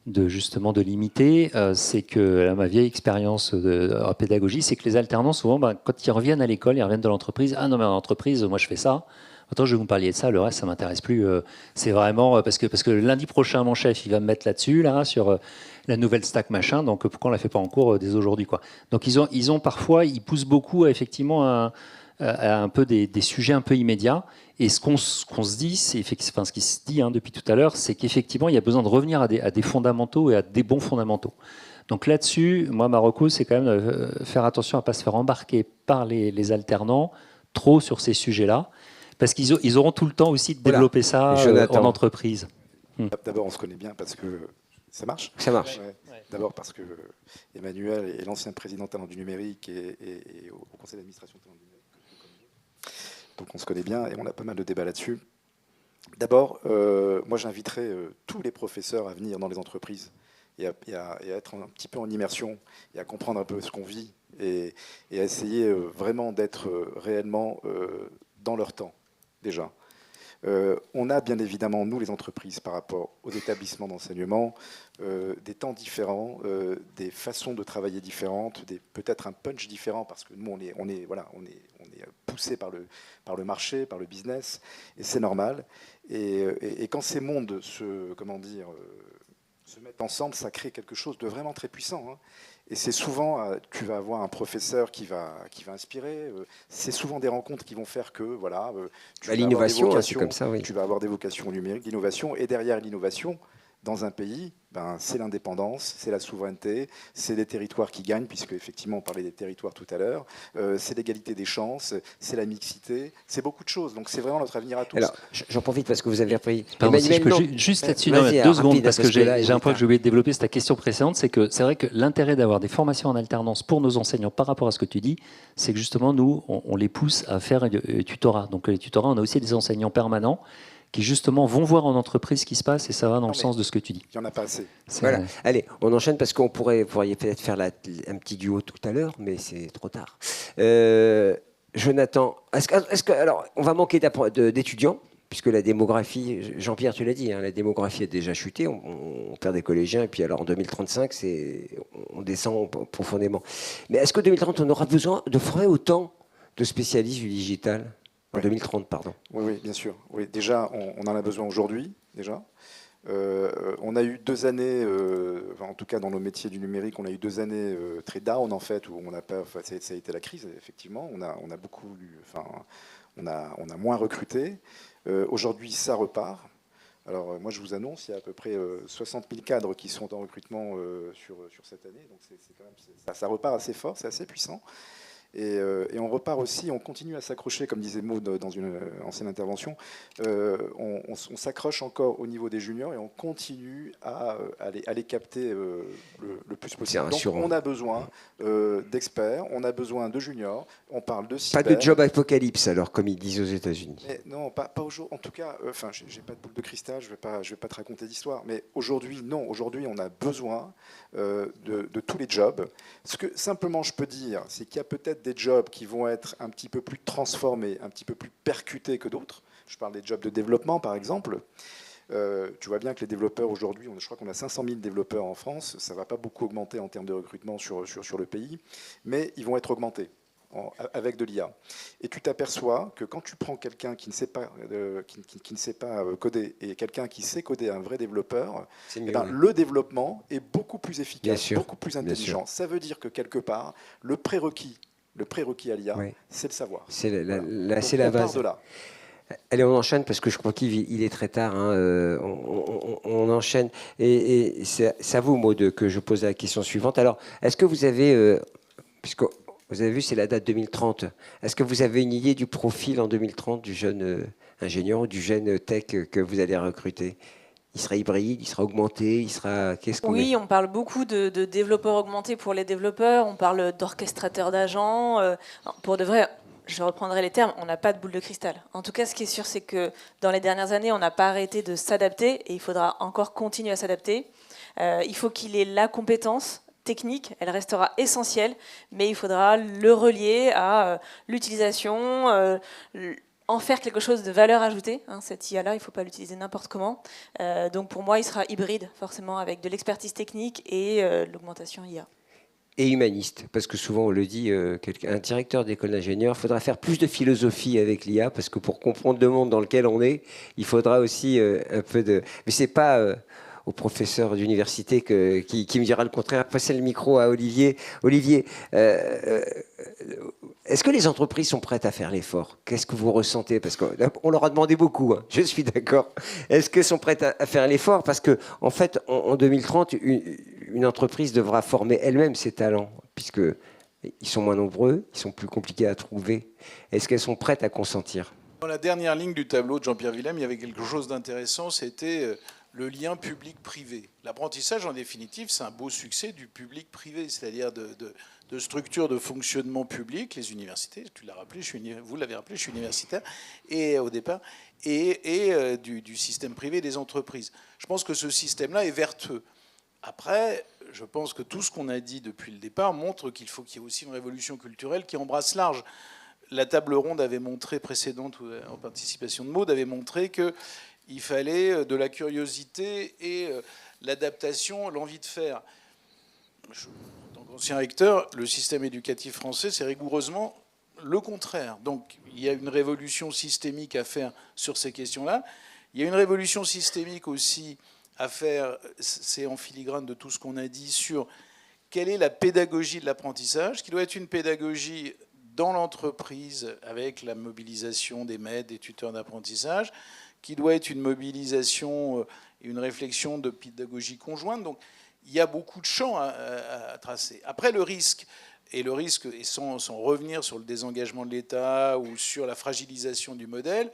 justement de limiter. C'est que ma vieille expérience en pédagogie, c'est que les alternants, souvent, quand ils reviennent à l'école, ils reviennent de l'entreprise. Ah non, mais en entreprise, moi je fais ça. Attends, je vais vous parler de ça, le reste, ça ne m'intéresse plus. C'est vraiment parce que lundi prochain, mon chef, il va me mettre là-dessus, sur la nouvelle stack machin. Donc pourquoi on ne la fait pas en cours dès aujourd'hui, quoi. Donc ils ont parfois, ils poussent beaucoup effectivement à un peu des sujets un peu immédiats. Et ce qu'on se dit, c'est ce qui se dit depuis tout à l'heure, c'est qu'effectivement, il y a besoin de revenir à des fondamentaux et à des bons fondamentaux. Donc là-dessus, moi, ma reco, c'est quand même faire attention à ne pas se faire embarquer par les alternants trop sur ces sujets-là. Parce qu'ils auront tout le temps aussi de développer ça en entreprise. D'abord, on se connaît bien parce que ça marche. Ça marche. Ouais. D'abord parce que Emmanuel est l'ancien président Talent du numérique et au conseil d'administration Talent du numérique. Donc on se connaît bien et on a pas mal de débats là-dessus. D'abord, moi j'inviterais tous les professeurs à venir dans les entreprises et à être un petit peu en immersion et à comprendre un peu ce qu'on vit et à essayer vraiment d'être réellement dans leur temps. Déjà. On a bien évidemment, nous les entreprises, par rapport aux établissements d'enseignement, des temps différents, des façons de travailler différentes, peut-être un punch différent, parce que nous, on est poussé par le marché, par le business, et c'est normal. Et quand ces mondes se mettent ensemble, ça crée quelque chose de vraiment très puissant. Hein. Et c'est souvent, tu vas avoir un professeur qui va inspirer. C'est souvent des rencontres qui vont faire que, voilà, tu vas l'innovation, c'est comme ça, oui. Tu vas avoir des vocations numériques, d'innovation, et derrière l'innovation, dans un pays, c'est l'indépendance, c'est la souveraineté, c'est les territoires qui gagnent, puisque effectivement on parlait des territoires tout à l'heure, c'est l'égalité des chances, c'est la mixité, c'est beaucoup de choses. Donc c'est vraiment notre avenir à tous. Alors, j'en profite parce que vous avez repris. Pardon, si je peux juste là-dessus, deux secondes, parce que j'ai un point que j'ai oublié de développer, c'est ta question précédente, c'est vrai que l'intérêt d'avoir des formations en alternance pour nos enseignants par rapport à ce que tu dis, c'est que justement nous, on les pousse à faire du tutorat. Donc les tutorats, on a aussi des enseignants permanents qui justement vont voir en entreprise ce qui se passe et ça va dans le sens de ce que tu dis. Il n'y en a pas assez. Voilà. Allez, on enchaîne parce qu'on pourrait peut-être faire un petit duo tout à l'heure, mais c'est trop tard. Jonathan, alors, on va manquer d'étudiants, puisque la démographie, Jean-Pierre, tu l'as dit, la démographie a déjà chuté, on perd des collégiens, et puis alors en 2035, on descend profondément. Mais est-ce que 2030, on aura besoin de former autant de spécialistes du digital ? En 2030, pardon. Oui, bien sûr. Oui, déjà, on en a besoin aujourd'hui, déjà. On a eu 2 années, en tout cas dans nos métiers du numérique, on a eu 2 années très down, en fait, où ça a été la crise, effectivement. On a beaucoup lu, on a moins recruté. Aujourd'hui, ça repart. Alors, moi, je vous annonce, il y a à peu près 60 000 cadres qui sont en recrutement sur cette année. Donc, ça repart assez fort, c'est assez puissant. Et on repart aussi, on continue à s'accrocher, comme disait Maud dans une ancienne intervention, on s'accroche encore au niveau des juniors et on continue à les capter le plus possible. Donc on a besoin d'experts, on a besoin de juniors, on parle de cyber. Pas de job apocalypse alors, comme ils disent aux États-Unis. Non, pas aujourd'hui. En tout cas, j'ai pas de boule de cristal, je vais pas te raconter d'histoire, mais aujourd'hui, non. Aujourd'hui, on a besoin de tous les jobs. Ce que simplement je peux dire, c'est qu'il y a peut-être des jobs qui vont être un petit peu plus transformés, un petit peu plus percutés que d'autres. Je parle des jobs de développement, par exemple. Tu vois bien que les développeurs aujourd'hui, je crois qu'on a 500 000 développeurs en France, ça ne va pas beaucoup augmenter en termes de recrutement sur le pays, mais ils vont être augmentés avec de l'IA. Et tu t'aperçois que quand tu prends quelqu'un qui ne sait pas, coder et quelqu'un qui sait coder, un vrai développeur, le développement est beaucoup plus efficace, beaucoup plus intelligent. Ça veut dire que quelque part, le prérequis à l'IA, c'est le savoir. C'est la base. De là. Allez, on enchaîne parce que je crois qu'il est très tard. Hein, on enchaîne. Et c'est à vous, Maud, que je pose la question suivante. Alors, est-ce que vous avez, puisque vous avez vu, c'est la date 2030, est-ce que vous avez une idée du profil en 2030 du jeune ingénieur ou du jeune tech que vous allez recruter? Il sera hybride, il sera augmenté, il sera... Qu'est-ce qu'on Oui, on parle beaucoup de développeurs augmentés pour les développeurs, on parle d'orchestrateurs d'agents. Pour de vrai, je reprendrai les termes, on n'a pas de boule de cristal. En tout cas, ce qui est sûr, c'est que dans les dernières années, on n'a pas arrêté de s'adapter et il faudra encore continuer à s'adapter. Il faut qu'il ait la compétence technique, elle restera essentielle, mais il faudra le relier à l'utilisation, en faire quelque chose de valeur ajoutée. Hein, cette IA-là, il ne faut pas l'utiliser n'importe comment. Donc pour moi, il sera hybride, forcément, avec de l'expertise technique et l'augmentation IA. Et humaniste, parce que souvent on le dit, un directeur d'école d'ingénieur, il faudra faire plus de philosophie avec l'IA, parce que pour comprendre le monde dans lequel on est, il faudra aussi un peu de... Mais c'est pas au professeur d'université qui me dira le contraire. Passer le micro à Olivier. Olivier, est-ce que les entreprises sont prêtes à faire l'effort? Qu'est-ce que vous ressentez? Parce qu'on leur a demandé beaucoup, hein, je suis d'accord. Est-ce qu'elles sont prêtes à faire l'effort? Parce qu'en en fait, en 2030, une entreprise devra former elle-même ses talents, puisqu'ils sont moins nombreux, ils sont plus compliqués à trouver. Est-ce qu'elles sont prêtes à consentir? Dans la dernière ligne du tableau de Jean-Pierre Willem, il y avait quelque chose d'intéressant, c'était le lien public-privé. L'apprentissage, en définitive, c'est un beau succès du public-privé, c'est-à-dire de structures de fonctionnement public, les universités, tu l'as rappelé, vous l'avez rappelé, je suis universitaire, et au départ, et du système privé des entreprises. Je pense que ce système-là est vertueux. Après, je pense que tout ce qu'on a dit depuis le départ montre qu'il faut qu'il y ait aussi une révolution culturelle qui embrasse large. La table ronde avait montré, précédente en participation de Maud, avait montré qu'il fallait de la curiosité et l'adaptation, l'envie de faire. En tant qu'ancien recteur, le système éducatif français, c'est rigoureusement le contraire. Donc il y a une révolution systémique à faire sur ces questions-là. Il y a une révolution systémique aussi à faire, c'est en filigrane de tout ce qu'on a dit, sur quelle est la pédagogie de l'apprentissage, qui doit être une pédagogie dans l'entreprise avec la mobilisation des maîtres, des tuteurs d'apprentissage, qui doit être une mobilisation et une réflexion de pédagogie conjointe. Donc il y a beaucoup de champs à tracer. Après le risque, et sans revenir sur le désengagement de l'État ou sur la fragilisation du modèle,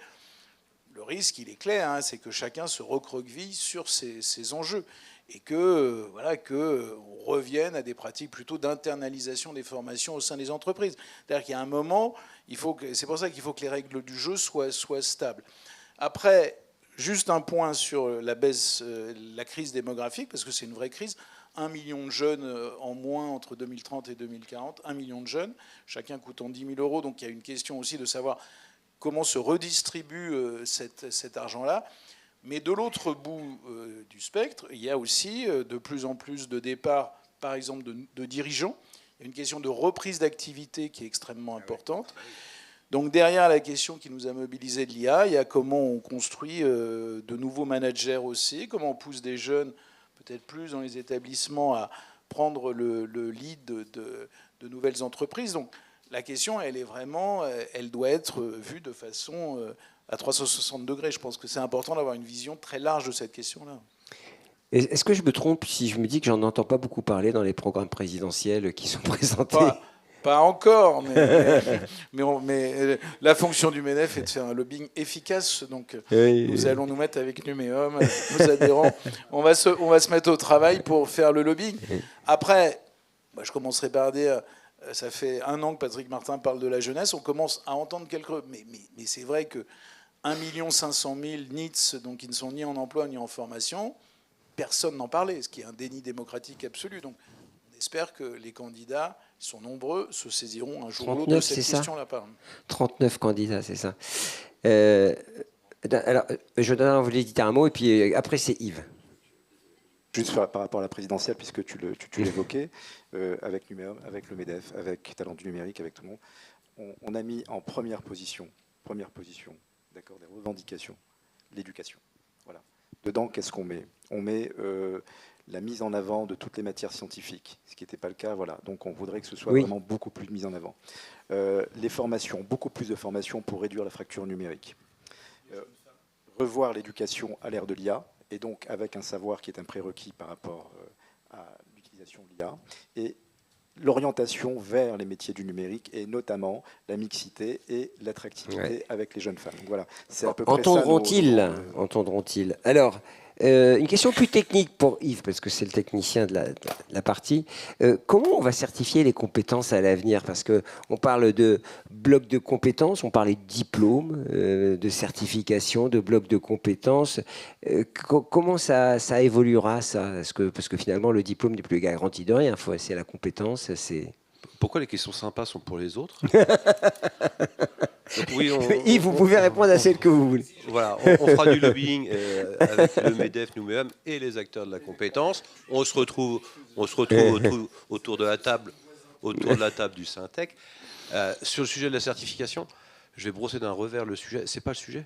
le risque, il est clair, hein, c'est que chacun se recroqueville sur ces enjeux et que on revienne à des pratiques plutôt d'internalisation des formations au sein des entreprises. C'est-à-dire qu'il y a un moment, c'est pour ça qu'il faut que les règles du jeu soient stables. Après, juste un point sur la crise démographique, parce que c'est une vraie crise. 1 million de jeunes en moins entre 2030 et 2040, 1 million de jeunes, chacun coûtant 10 000 euros. Donc il y a une question aussi de savoir comment se redistribue cet argent-là. Mais de l'autre bout du spectre, il y a aussi de plus en plus de départs, par exemple, de dirigeants. Il y a une question de reprise d'activité qui est extrêmement importante. Donc derrière la question qui nous a mobilisés de l'IA, il y a comment on construit de nouveaux managers aussi, comment on pousse des jeunes, peut-être plus dans les établissements, à prendre le lead de nouvelles entreprises. Donc la question, elle doit être vue de façon à 360 degrés. Je pense que c'est important d'avoir une vision très large de cette question-là. Est-ce que je me trompe si je me dis que j'en entends pas beaucoup parler dans les programmes présidentiels qui sont présentés? Pas encore, mais la fonction du MEDEF est de faire un lobbying efficace. Donc nous allons nous mettre avec Numéum, nos adhérents. On va se mettre au travail pour faire le lobbying. Après, je commencerai par dire... Ça fait 1 an que Patrick Martin parle de la jeunesse. On commence à entendre quelques... Mais c'est vrai que 1 500 000 NEETs, donc qui ne sont ni en emploi ni en formation, personne n'en parlait, ce qui est un déni démocratique absolu. Donc on espère que les candidats, ils sont nombreux, se saisiront un jour ou l'autre de cette question-là. 39 candidats, c'est ça. Alors, Jonathan, vous voulez dire un mot, et puis après, c'est Yves. Juste par rapport à la présidentielle, puisque tu l'évoquais, avec Numéum, avec le MEDEF, avec Talents du numérique, avec tout le monde, on a mis en première position, d'accord, des revendications, l'éducation. Voilà. Dedans, qu'est-ce qu'on met? On met la mise en avant de toutes les matières scientifiques, ce qui n'était pas le cas. Voilà. Donc on voudrait que ce soit vraiment beaucoup plus de mise en avant. Les formations, beaucoup plus de formations pour réduire la fracture numérique. revoir l'éducation à l'ère de l'IA, et donc avec un savoir qui est un prérequis par rapport à l'utilisation de l'IA, et l'orientation vers les métiers du numérique, et notamment la mixité et l'attractivité avec les jeunes femmes. Donc voilà, c'est à peu près ça. Entendront-ils. Alors, une question plus technique pour Yves, parce que c'est le technicien de la partie. Comment on va certifier les compétences à l'avenir? Parce qu'on parle de blocs de compétences, on parlait de diplômes, de certification, de blocs de compétences. Comment ça évoluera, ça? Parce que finalement, le diplôme n'est plus garanti de rien. C'est la compétence, c'est... Pourquoi les questions sympas sont pour les autres? Donc, oui, Yves, vous pouvez répondre à celle que vous voulez. Voilà, on fera du lobbying avec le MEDEF, Nouméum et les acteurs de la compétence. On se retrouve autour de la table du Syntec. Sur le sujet de la certification, je vais brosser d'un revers le sujet. C'est pas le sujet.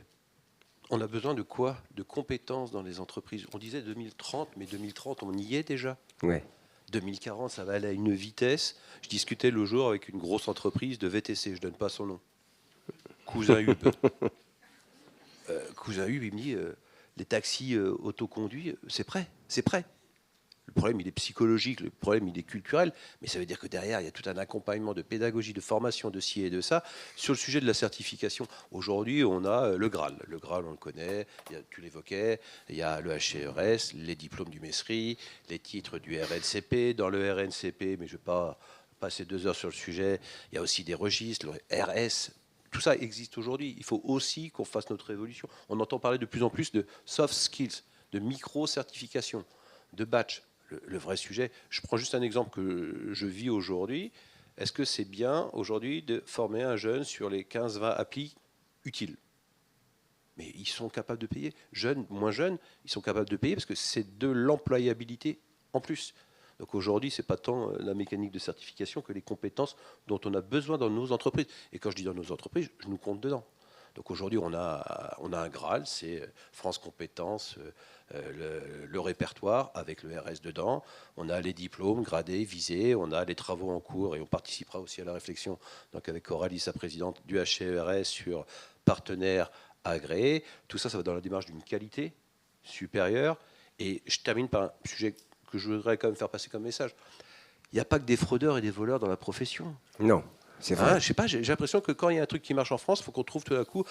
On a besoin de quoi? De compétences dans les entreprises. On disait 2030, mais 2030, on y est déjà. Ouais. 2040, ça va aller à une vitesse. Je discutais le jour avec une grosse entreprise de VTC, je ne donne pas son nom. Cousin Hub. Cousin Hub, il me dit, les taxis autoconduits, c'est prêt. Le problème, il est psychologique, le problème, il est culturel, mais ça veut dire que derrière, il y a tout un accompagnement de pédagogie, de formation, de ci et de ça. Sur le sujet de la certification, aujourd'hui, on a le Graal. Le Graal, on le connaît, tu l'évoquais, il y a le HCRS, les diplômes du MESRI, les titres du RNCP. Dans le RNCP, mais je ne vais pas passer 2 heures sur le sujet, il y a aussi des registres, le RS. Tout ça existe aujourd'hui. Il faut aussi qu'on fasse notre évolution. On entend parler de plus en plus de soft skills, de micro-certification, de batch. Le vrai sujet, je prends juste un exemple que je vis aujourd'hui. Est-ce que c'est bien aujourd'hui de former un jeune sur les 15-20 applis utiles? Mais ils sont capables de payer. Jeunes, moins jeunes, ils sont capables de payer parce que c'est de l'employabilité en plus. Donc aujourd'hui, ce n'est pas tant la mécanique de certification que les compétences dont on a besoin dans nos entreprises. Et quand je dis dans nos entreprises, je nous compte dedans. Donc aujourd'hui, on a un Graal, c'est France Compétences, le répertoire avec le RS dedans. On a les diplômes gradés, visés, on a les travaux en cours et on participera aussi à la réflexion donc avec Coralie, sa présidente du HCRS, sur partenaires agréés. Tout ça, ça va dans la démarche d'une qualité supérieure. Et je termine par un sujet que je voudrais quand même faire passer comme message. Il n'y a pas que des fraudeurs et des voleurs dans la profession. Non. C'est vrai. Je sais pas, j'ai l'impression que quand il y a un truc qui marche en France, il faut qu'on trouve tout à coup,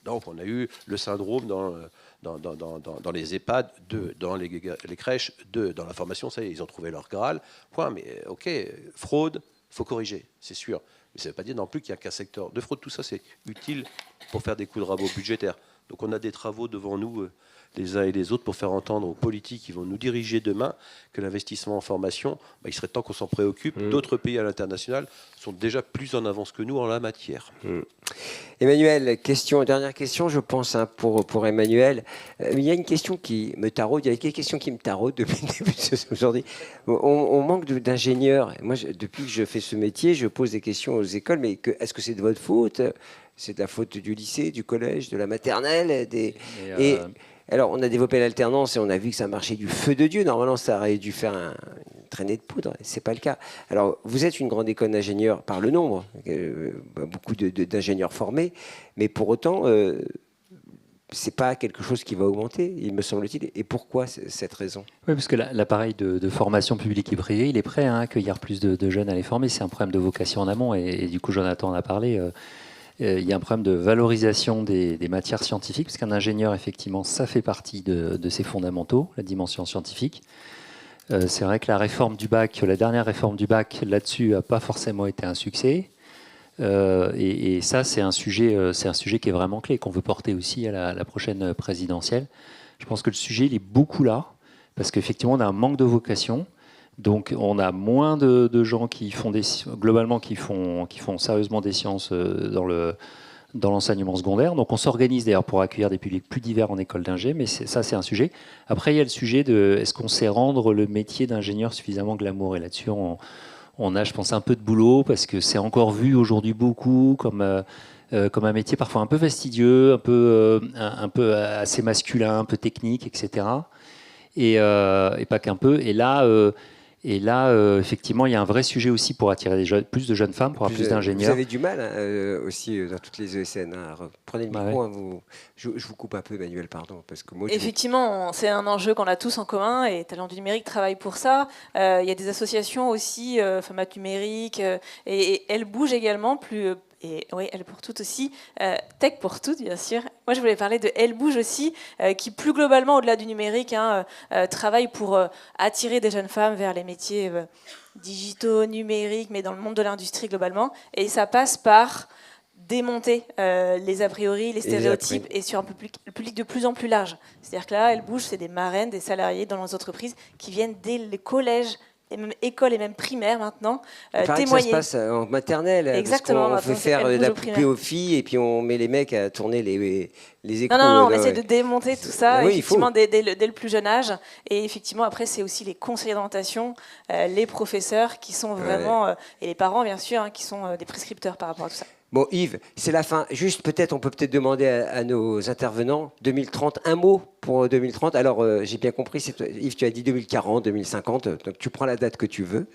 donc on a eu le syndrome dans les EHPAD, dans les crèches, dans la formation, ça y est, ils ont trouvé leur Graal, point, mais ok, fraude, il faut corriger, c'est sûr. Mais ça ne veut pas dire non plus qu'il n'y a qu'un secteur de fraude, tout ça c'est utile pour faire des coups de rabot budgétaires. Donc on a des travaux devant nous, les uns et les autres, pour faire entendre aux politiques qui vont nous diriger demain que l'investissement en formation, il serait temps qu'on s'en préoccupe. D'autres pays à l'international sont déjà plus en avance que nous en la matière. Emmanuel, dernière question, je pense, pour Emmanuel. Il y a une question qui me taraude, il y a quelques questions qui me taraudent depuis le début de aujourd'hui. On manque d'ingénieurs. Moi, depuis que je fais ce métier, je pose des questions aux écoles, mais est-ce que c'est de votre faute? C'est de la faute du lycée, du collège, de la maternelle Alors, on a développé l'alternance et on a vu que ça marchait du feu de Dieu. Normalement, ça aurait dû faire une traînée de poudre. Ce n'est pas le cas. Alors, vous êtes une grande école d'ingénieurs par le nombre, beaucoup d'ingénieurs formés, mais pour autant, ce n'est pas quelque chose qui va augmenter, il me semble-t-il. Et pourquoi cette raison? Oui, parce que l'appareil de formation publique et privée, il est prêt à accueillir plus de jeunes à les former. C'est un problème de vocation en amont. Et du coup, Jonathan en a parlé. Il y a un problème de valorisation des matières scientifiques, parce qu'un ingénieur, effectivement, ça fait partie de ses fondamentaux, la dimension scientifique. C'est vrai que la dernière réforme du bac, là-dessus, n'a pas forcément été un succès. Et ça, c'est un sujet qui est vraiment clé, qu'on veut porter aussi à la prochaine présidentielle. Je pense que le sujet, il est beaucoup là, parce qu'effectivement, on a un manque de vocation. Donc, on a moins de gens qui font globalement qui font sérieusement des sciences dans l'enseignement secondaire. Donc, on s'organise d'ailleurs pour accueillir des publics plus divers en école d'ingé, mais ça, c'est un sujet. Après, il y a le sujet de est-ce qu'on sait rendre le métier d'ingénieur suffisamment glamour? Et là-dessus, on a, je pense, un peu de boulot, parce que c'est encore vu aujourd'hui beaucoup comme un métier parfois un peu fastidieux, un peu assez masculin, un peu technique, etc. Et pas qu'un peu. Et là, Et là, effectivement, il y a un vrai sujet aussi pour attirer plus de jeunes femmes, pour avoir plus Vous d'ingénieurs. avez du mal aussi dans toutes les ESN. Prenez le Bah micro. Je vous coupe un peu, Emmanuel, pardon. Parce que moi, Effectivement, c'est un enjeu qu'on a tous en commun et Talents du numérique travaille pour ça. Il y a des associations aussi, Femmes numérique, et elles bougent également plus. Et oui, Elle pour toutes aussi, Tech pour toutes, bien sûr. Moi, je voulais parler de Elle bouge aussi, qui plus globalement, au-delà du numérique, travaille pour attirer des jeunes femmes vers les métiers digitaux, numériques, mais dans le monde de l'industrie globalement. Et ça passe par démonter les a priori, les stéréotypes, et sur un public de plus en plus large. C'est-à-dire que là, Elle bouge, c'est des marraines, des salariés dans les entreprises qui viennent dès les collèges, et même écoles et même primaires maintenant, témoigner. Ça se passe en maternelle. Exactement. Parce qu'on fait faire de la poupée aux filles et puis on met les mecs à tourner les écrans. Non, on essaie de démonter tout ça, oui, effectivement, dès le plus jeune âge. Et effectivement, après, c'est aussi les conseillers d'orientation, les professeurs qui sont vraiment, et les parents, bien sûr, qui sont des prescripteurs par rapport à tout ça. Bon, Yves, c'est la fin. Juste, on peut peut-être demander à nos intervenants, 2030, un mot pour 2030. Alors, j'ai bien compris, Yves, tu as dit 2040, 2050, donc tu prends la date que tu veux.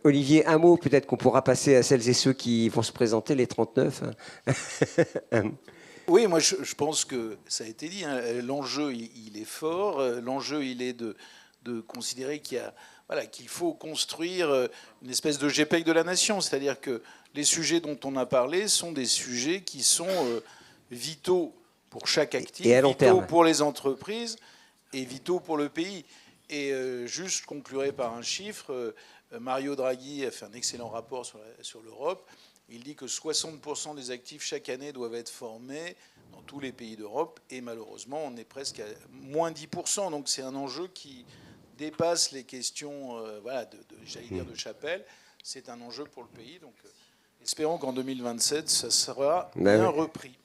Olivier, un mot peut-être qu'on pourra passer à celles et ceux qui vont se présenter, les 39. Oui, moi je pense que ça a été dit, l'enjeu il est fort, l'enjeu il est de considérer qu'il faut construire une espèce de GPEC de la nation, c'est-à-dire que les sujets dont on a parlé sont des sujets qui sont vitaux pour chaque actif, et à long vitaux terme. Pour les entreprises et vitaux pour le pays. Et juste, je conclurai par un chiffre. Mario Draghi a fait un excellent rapport sur l'Europe. Il dit que 60% des actifs chaque année doivent être formés dans tous les pays d'Europe. Et malheureusement, on est presque à moins 10%. Donc c'est un enjeu qui dépasse les questions j'allais dire de chapelle. C'est un enjeu pour le pays. Donc espérons qu'en 2027, ça sera bien repris.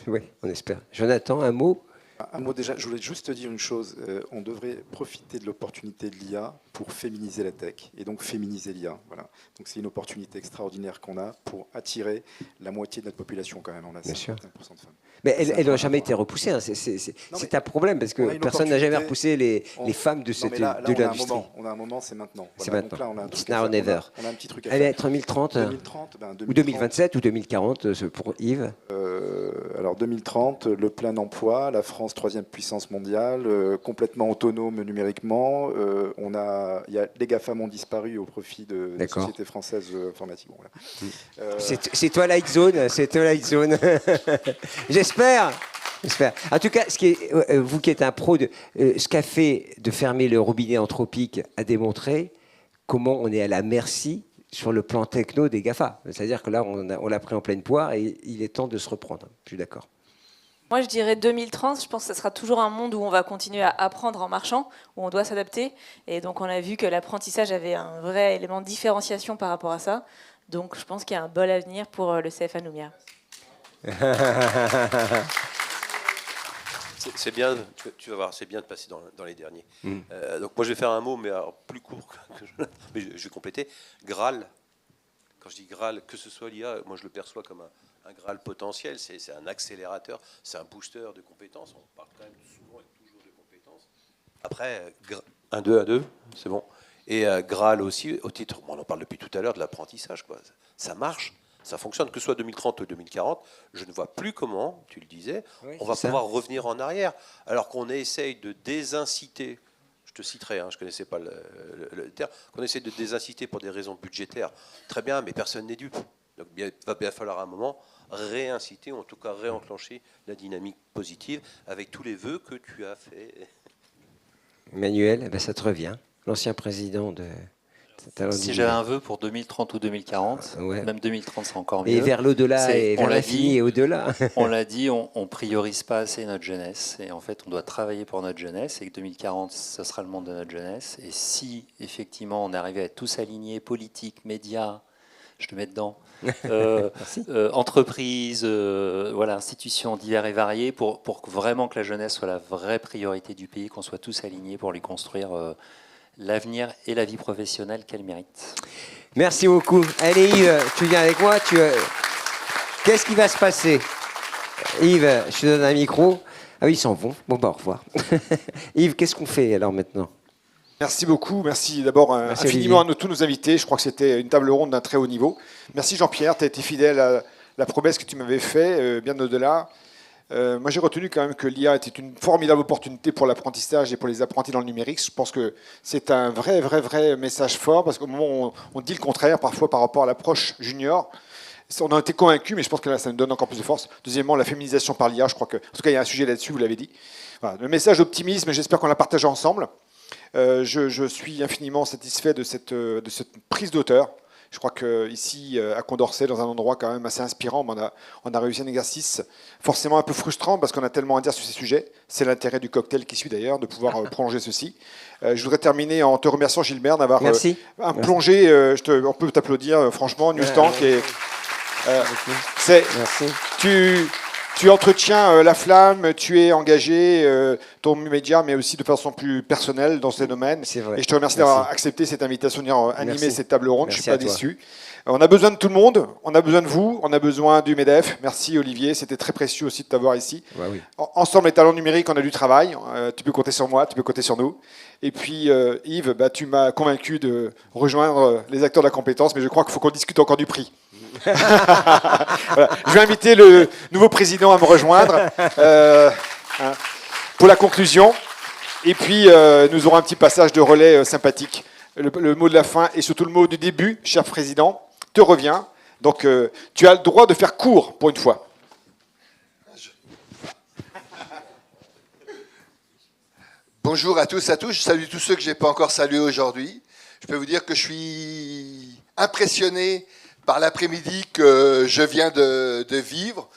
Oui, on espère. Jonathan, un mot ? Un mot déjà, je voulais juste te dire une chose. On devrait profiter de l'opportunité de l'IA pour féminiser la tech et donc féminiser l'IA. Voilà. Donc c'est une opportunité extraordinaire qu'on a pour attirer la moitié de notre population quand même. On a 51% de femmes. Mais elle n'a jamais été repoussée. Hein. C'est un problème parce que personne n'a jamais repoussé les femmes de l'industrie. On a un moment, c'est maintenant. C'est maintenant. Donc là, on a un It's now or never. On a un petit truc à Elle faire. est être 2030, 2030 ou 2027 ou 2040 pour Yves. Alors 2030, le plein emploi, la France 3e puissance mondiale, complètement autonome numériquement. Les GAFAM ont disparu au profit de la société française informatique. Bon, voilà. C'est Twilight Zone, c'est Twilight Zone. J'espère. En tout cas, vous qui êtes un pro, ce qu'a fait de fermer le robinet anthropique a démontré comment on est à la merci sur le plan techno des GAFA. C'est-à-dire que là, on l'a pris en pleine poire et il est temps de se reprendre. Je suis d'accord. Moi, je dirais 2030. Je pense que ce sera toujours un monde où on va continuer à apprendre en marchant, où on doit s'adapter. Et donc, on a vu que l'apprentissage avait un vrai élément de différenciation par rapport à ça. Donc, je pense qu'il y a un bel avenir pour le CFA Nouméa. C'est bien, tu vas voir, c'est bien de passer dans les derniers. Donc moi je vais faire un mot, mais alors plus court, mais je vais compléter. Graal, quand je dis Graal, que ce soit l'IA, moi je le perçois comme un Graal potentiel, c'est un accélérateur, c'est un booster de compétences, on parle quand même souvent et toujours de compétences. Après, 1, 2, c'est bon. Et Graal aussi, au titre, on en parle depuis tout à l'heure, de l'apprentissage, quoi. Ça marche. Ça fonctionne, que ce soit 2030 ou 2040, je ne vois plus comment, tu le disais, on va pouvoir revenir en arrière, alors qu'on essaye de désinciter, je te citerai, je ne connaissais pas le terme, qu'on essaie de désinciter pour des raisons budgétaires, très bien, mais personne n'est dupe. Donc il va bien falloir à un moment réinciter, ou en tout cas réenclencher la dynamique positive, avec tous les vœux que tu as faits. Emmanuel, ça te revient, l'ancien président de... Si j'avais un vœu pour 2030 ou 2040, même 2030 c'est encore mieux. Et vers l'au-delà, et vers l'infini et au-delà. On l'a dit, on priorise pas assez notre jeunesse. Et en fait, on doit travailler pour notre jeunesse. Et que 2040, ce sera le monde de notre jeunesse. Et si, effectivement, on arrivait à être tous alignés, politique, médias, je te mets dedans, entreprises, institutions diverses et variées, pour vraiment que la jeunesse soit la vraie priorité du pays, qu'on soit tous alignés pour lui construire... l'avenir et la vie professionnelle qu'elle mérite. Merci beaucoup. Allez Yves, tu viens avec moi. Qu'est-ce qui va se passer? Yves, je te donne un micro. Ah oui, ils s'en vont. Bon, au revoir. Yves, qu'est-ce qu'on fait alors maintenant? Merci beaucoup. Merci d'abord Merci, infiniment Olivier. à tous nos invités. Je crois que c'était une table ronde d'un très haut niveau. Merci Jean-Pierre, tu as été fidèle à la promesse que tu m'avais faite, bien au-delà. Moi, j'ai retenu quand même que l'IA était une formidable opportunité pour l'apprentissage et pour les apprentis dans le numérique. Je pense que c'est un vrai message fort, parce qu'au moment où on dit le contraire, parfois par rapport à l'approche junior, on en était convaincus, mais je pense que là, ça nous donne encore plus de force. Deuxièmement, la féminisation par l'IA, je crois que, en tout cas, il y a un sujet là-dessus, vous l'avez dit. Voilà, le message d'optimisme, j'espère qu'on l'a partagé ensemble. Je suis infiniment satisfait de cette prise d'auteur. Je crois qu'ici, à Condorcet, dans un endroit quand même assez inspirant, on a réussi un exercice forcément un peu frustrant parce qu'on a tellement à dire sur ces sujets. C'est l'intérêt du cocktail qui suit d'ailleurs, de pouvoir prolonger ceci. Je voudrais terminer en te remerciant, Gilbert, d'avoir plongé, on peut t'applaudir, franchement, Newstank. Merci. Tu entretiens la flamme, tu es engagé, ton média, mais aussi de façon plus personnelle dans ces domaines. C'est vrai. Et je te remercie d'avoir accepté cette invitation, de venir animer cette table ronde. Merci Je ne suis à pas toi. déçu. On a besoin de tout le monde, on a besoin de vous, on a besoin du MEDEF. Merci Olivier, c'était très précieux aussi de t'avoir ici. Ouais, oui. Ensemble, les talents numériques, on a du travail. Tu peux compter sur moi, tu peux compter sur nous. Et puis Yves, tu m'as convaincu de rejoindre les acteurs de la compétence, mais je crois qu'il faut qu'on discute encore du prix. Voilà. Je vais inviter le nouveau président à me rejoindre pour la conclusion. Et puis, nous aurons un petit passage de relais sympathique. Le mot de la fin et surtout le mot du début, cher président, te revient. Donc, tu as le droit de faire court pour une fois. Bonjour à tous, je salue tous ceux que je n'ai pas encore salués aujourd'hui. Je peux vous dire que je suis impressionné par l'après-midi que je viens de vivre.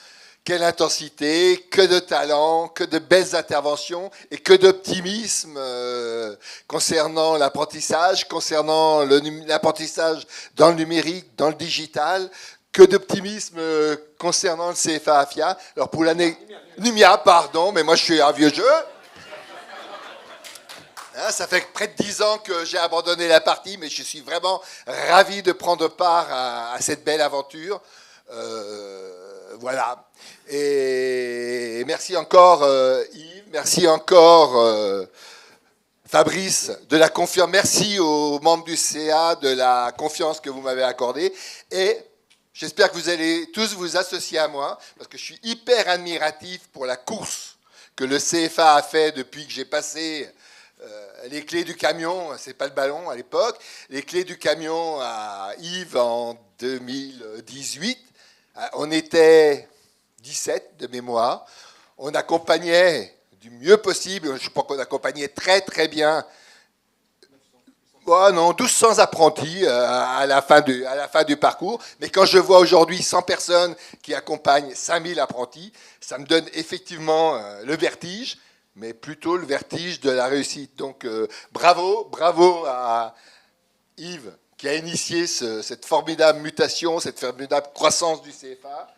Quelle intensité, que de talent, que de belles interventions et que d'optimisme concernant l'apprentissage, concernant l'apprentissage dans le numérique, dans le digital, que d'optimisme concernant le CFA AFIA. Alors pour l'année Numia, pardon, mais moi je suis un vieux jeu. Ça fait près de 10 ans que j'ai abandonné la partie, mais je suis vraiment ravi de prendre part à cette belle aventure. Voilà. Et merci encore Yves, merci encore Fabrice de la confiance. Merci aux membres du CA de la confiance que vous m'avez accordée. Et j'espère que vous allez tous vous associer à moi, parce que je suis hyper admiratif pour la course que le CFA a fait depuis que j'ai passé les clés du camion, c'est pas le ballon à l'époque, les clés du camion à Yves en 2018. On était 17 de mémoire. On accompagnait du mieux possible, je crois qu'on accompagnait très très bien. Oh non, 1200 apprentis à la fin du parcours. Mais quand je vois aujourd'hui 100 personnes qui accompagnent 5000 apprentis, ça me donne effectivement le vertige, mais plutôt le vertige de la réussite. Donc bravo à Yves qui a initié cette formidable mutation, cette formidable croissance du CFA.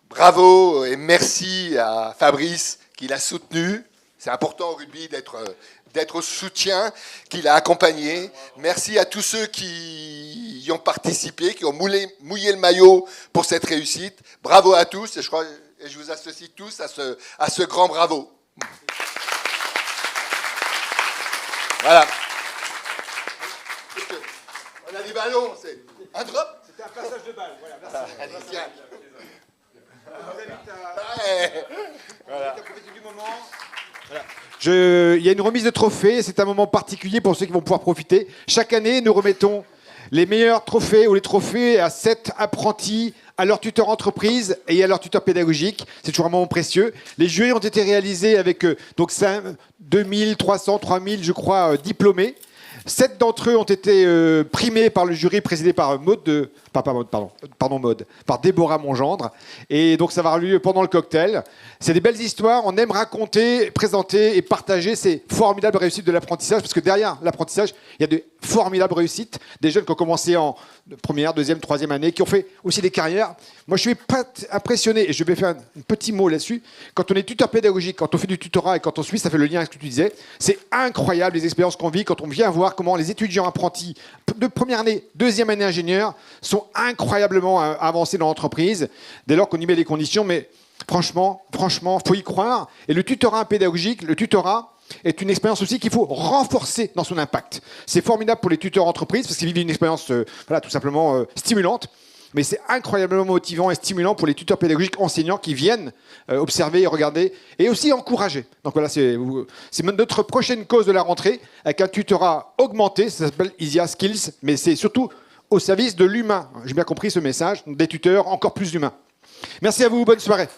Bravo et merci à Fabrice qui l'a soutenu. C'est important au rugby d'être au soutien, qui l'a accompagné. Merci à tous ceux qui y ont participé, qui ont mouillé le maillot pour cette réussite. Bravo à tous et je vous associe tous à ce grand bravo. Voilà. On a des ballons, c'est un drop. C'était un passage de balle. Voilà, merci. Allez, tiens. Voilà. Du moment. Voilà. Il y a une remise de trophées, c'est un moment particulier pour ceux qui vont pouvoir profiter. Chaque année, nous remettons les meilleurs trophées ou les trophées à 7 apprentis, à leur tuteur entreprise et à leur tuteur pédagogique. C'est toujours un moment précieux. Les jurys ont été réalisés avec donc 2300, 3000, je crois, diplômés. 7 d'entre eux ont été primés par le jury présidé par par Déborah Mongendre. Et donc ça va avoir lieu pendant le cocktail. C'est des belles histoires. On aime raconter, présenter et partager ces formidables réussites de l'apprentissage, parce que derrière l'apprentissage, il y a de formidables réussites. Des jeunes qui ont commencé en première, deuxième, troisième année, qui ont fait aussi des carrières. Moi, je suis impressionné, et je vais faire un petit mot là-dessus. Quand on est tuteur pédagogique, quand on fait du tutorat et quand on suit, ça fait le lien avec ce que tu disais. C'est incroyable les expériences qu'on vit quand on vient voir comment les étudiants apprentis de première année, deuxième année ingénieur sont incroyablement avancés dans l'entreprise, dès lors qu'on y met les conditions. Mais franchement, faut y croire. Et le tutorat pédagogique, le tutorat, est une expérience aussi qu'il faut renforcer dans son impact. C'est formidable pour les tuteurs entreprises parce qu'ils vivent une expérience voilà, tout simplement stimulante. Mais c'est incroyablement motivant et stimulant pour les tuteurs pédagogiques enseignants qui viennent observer et regarder et aussi encourager. Donc voilà, c'est notre prochaine cause de la rentrée avec un tutorat augmenté, ça s'appelle ISIA Skills, mais c'est surtout au service de l'humain. J'ai bien compris ce message, des tuteurs encore plus humains. Merci à vous, bonne soirée.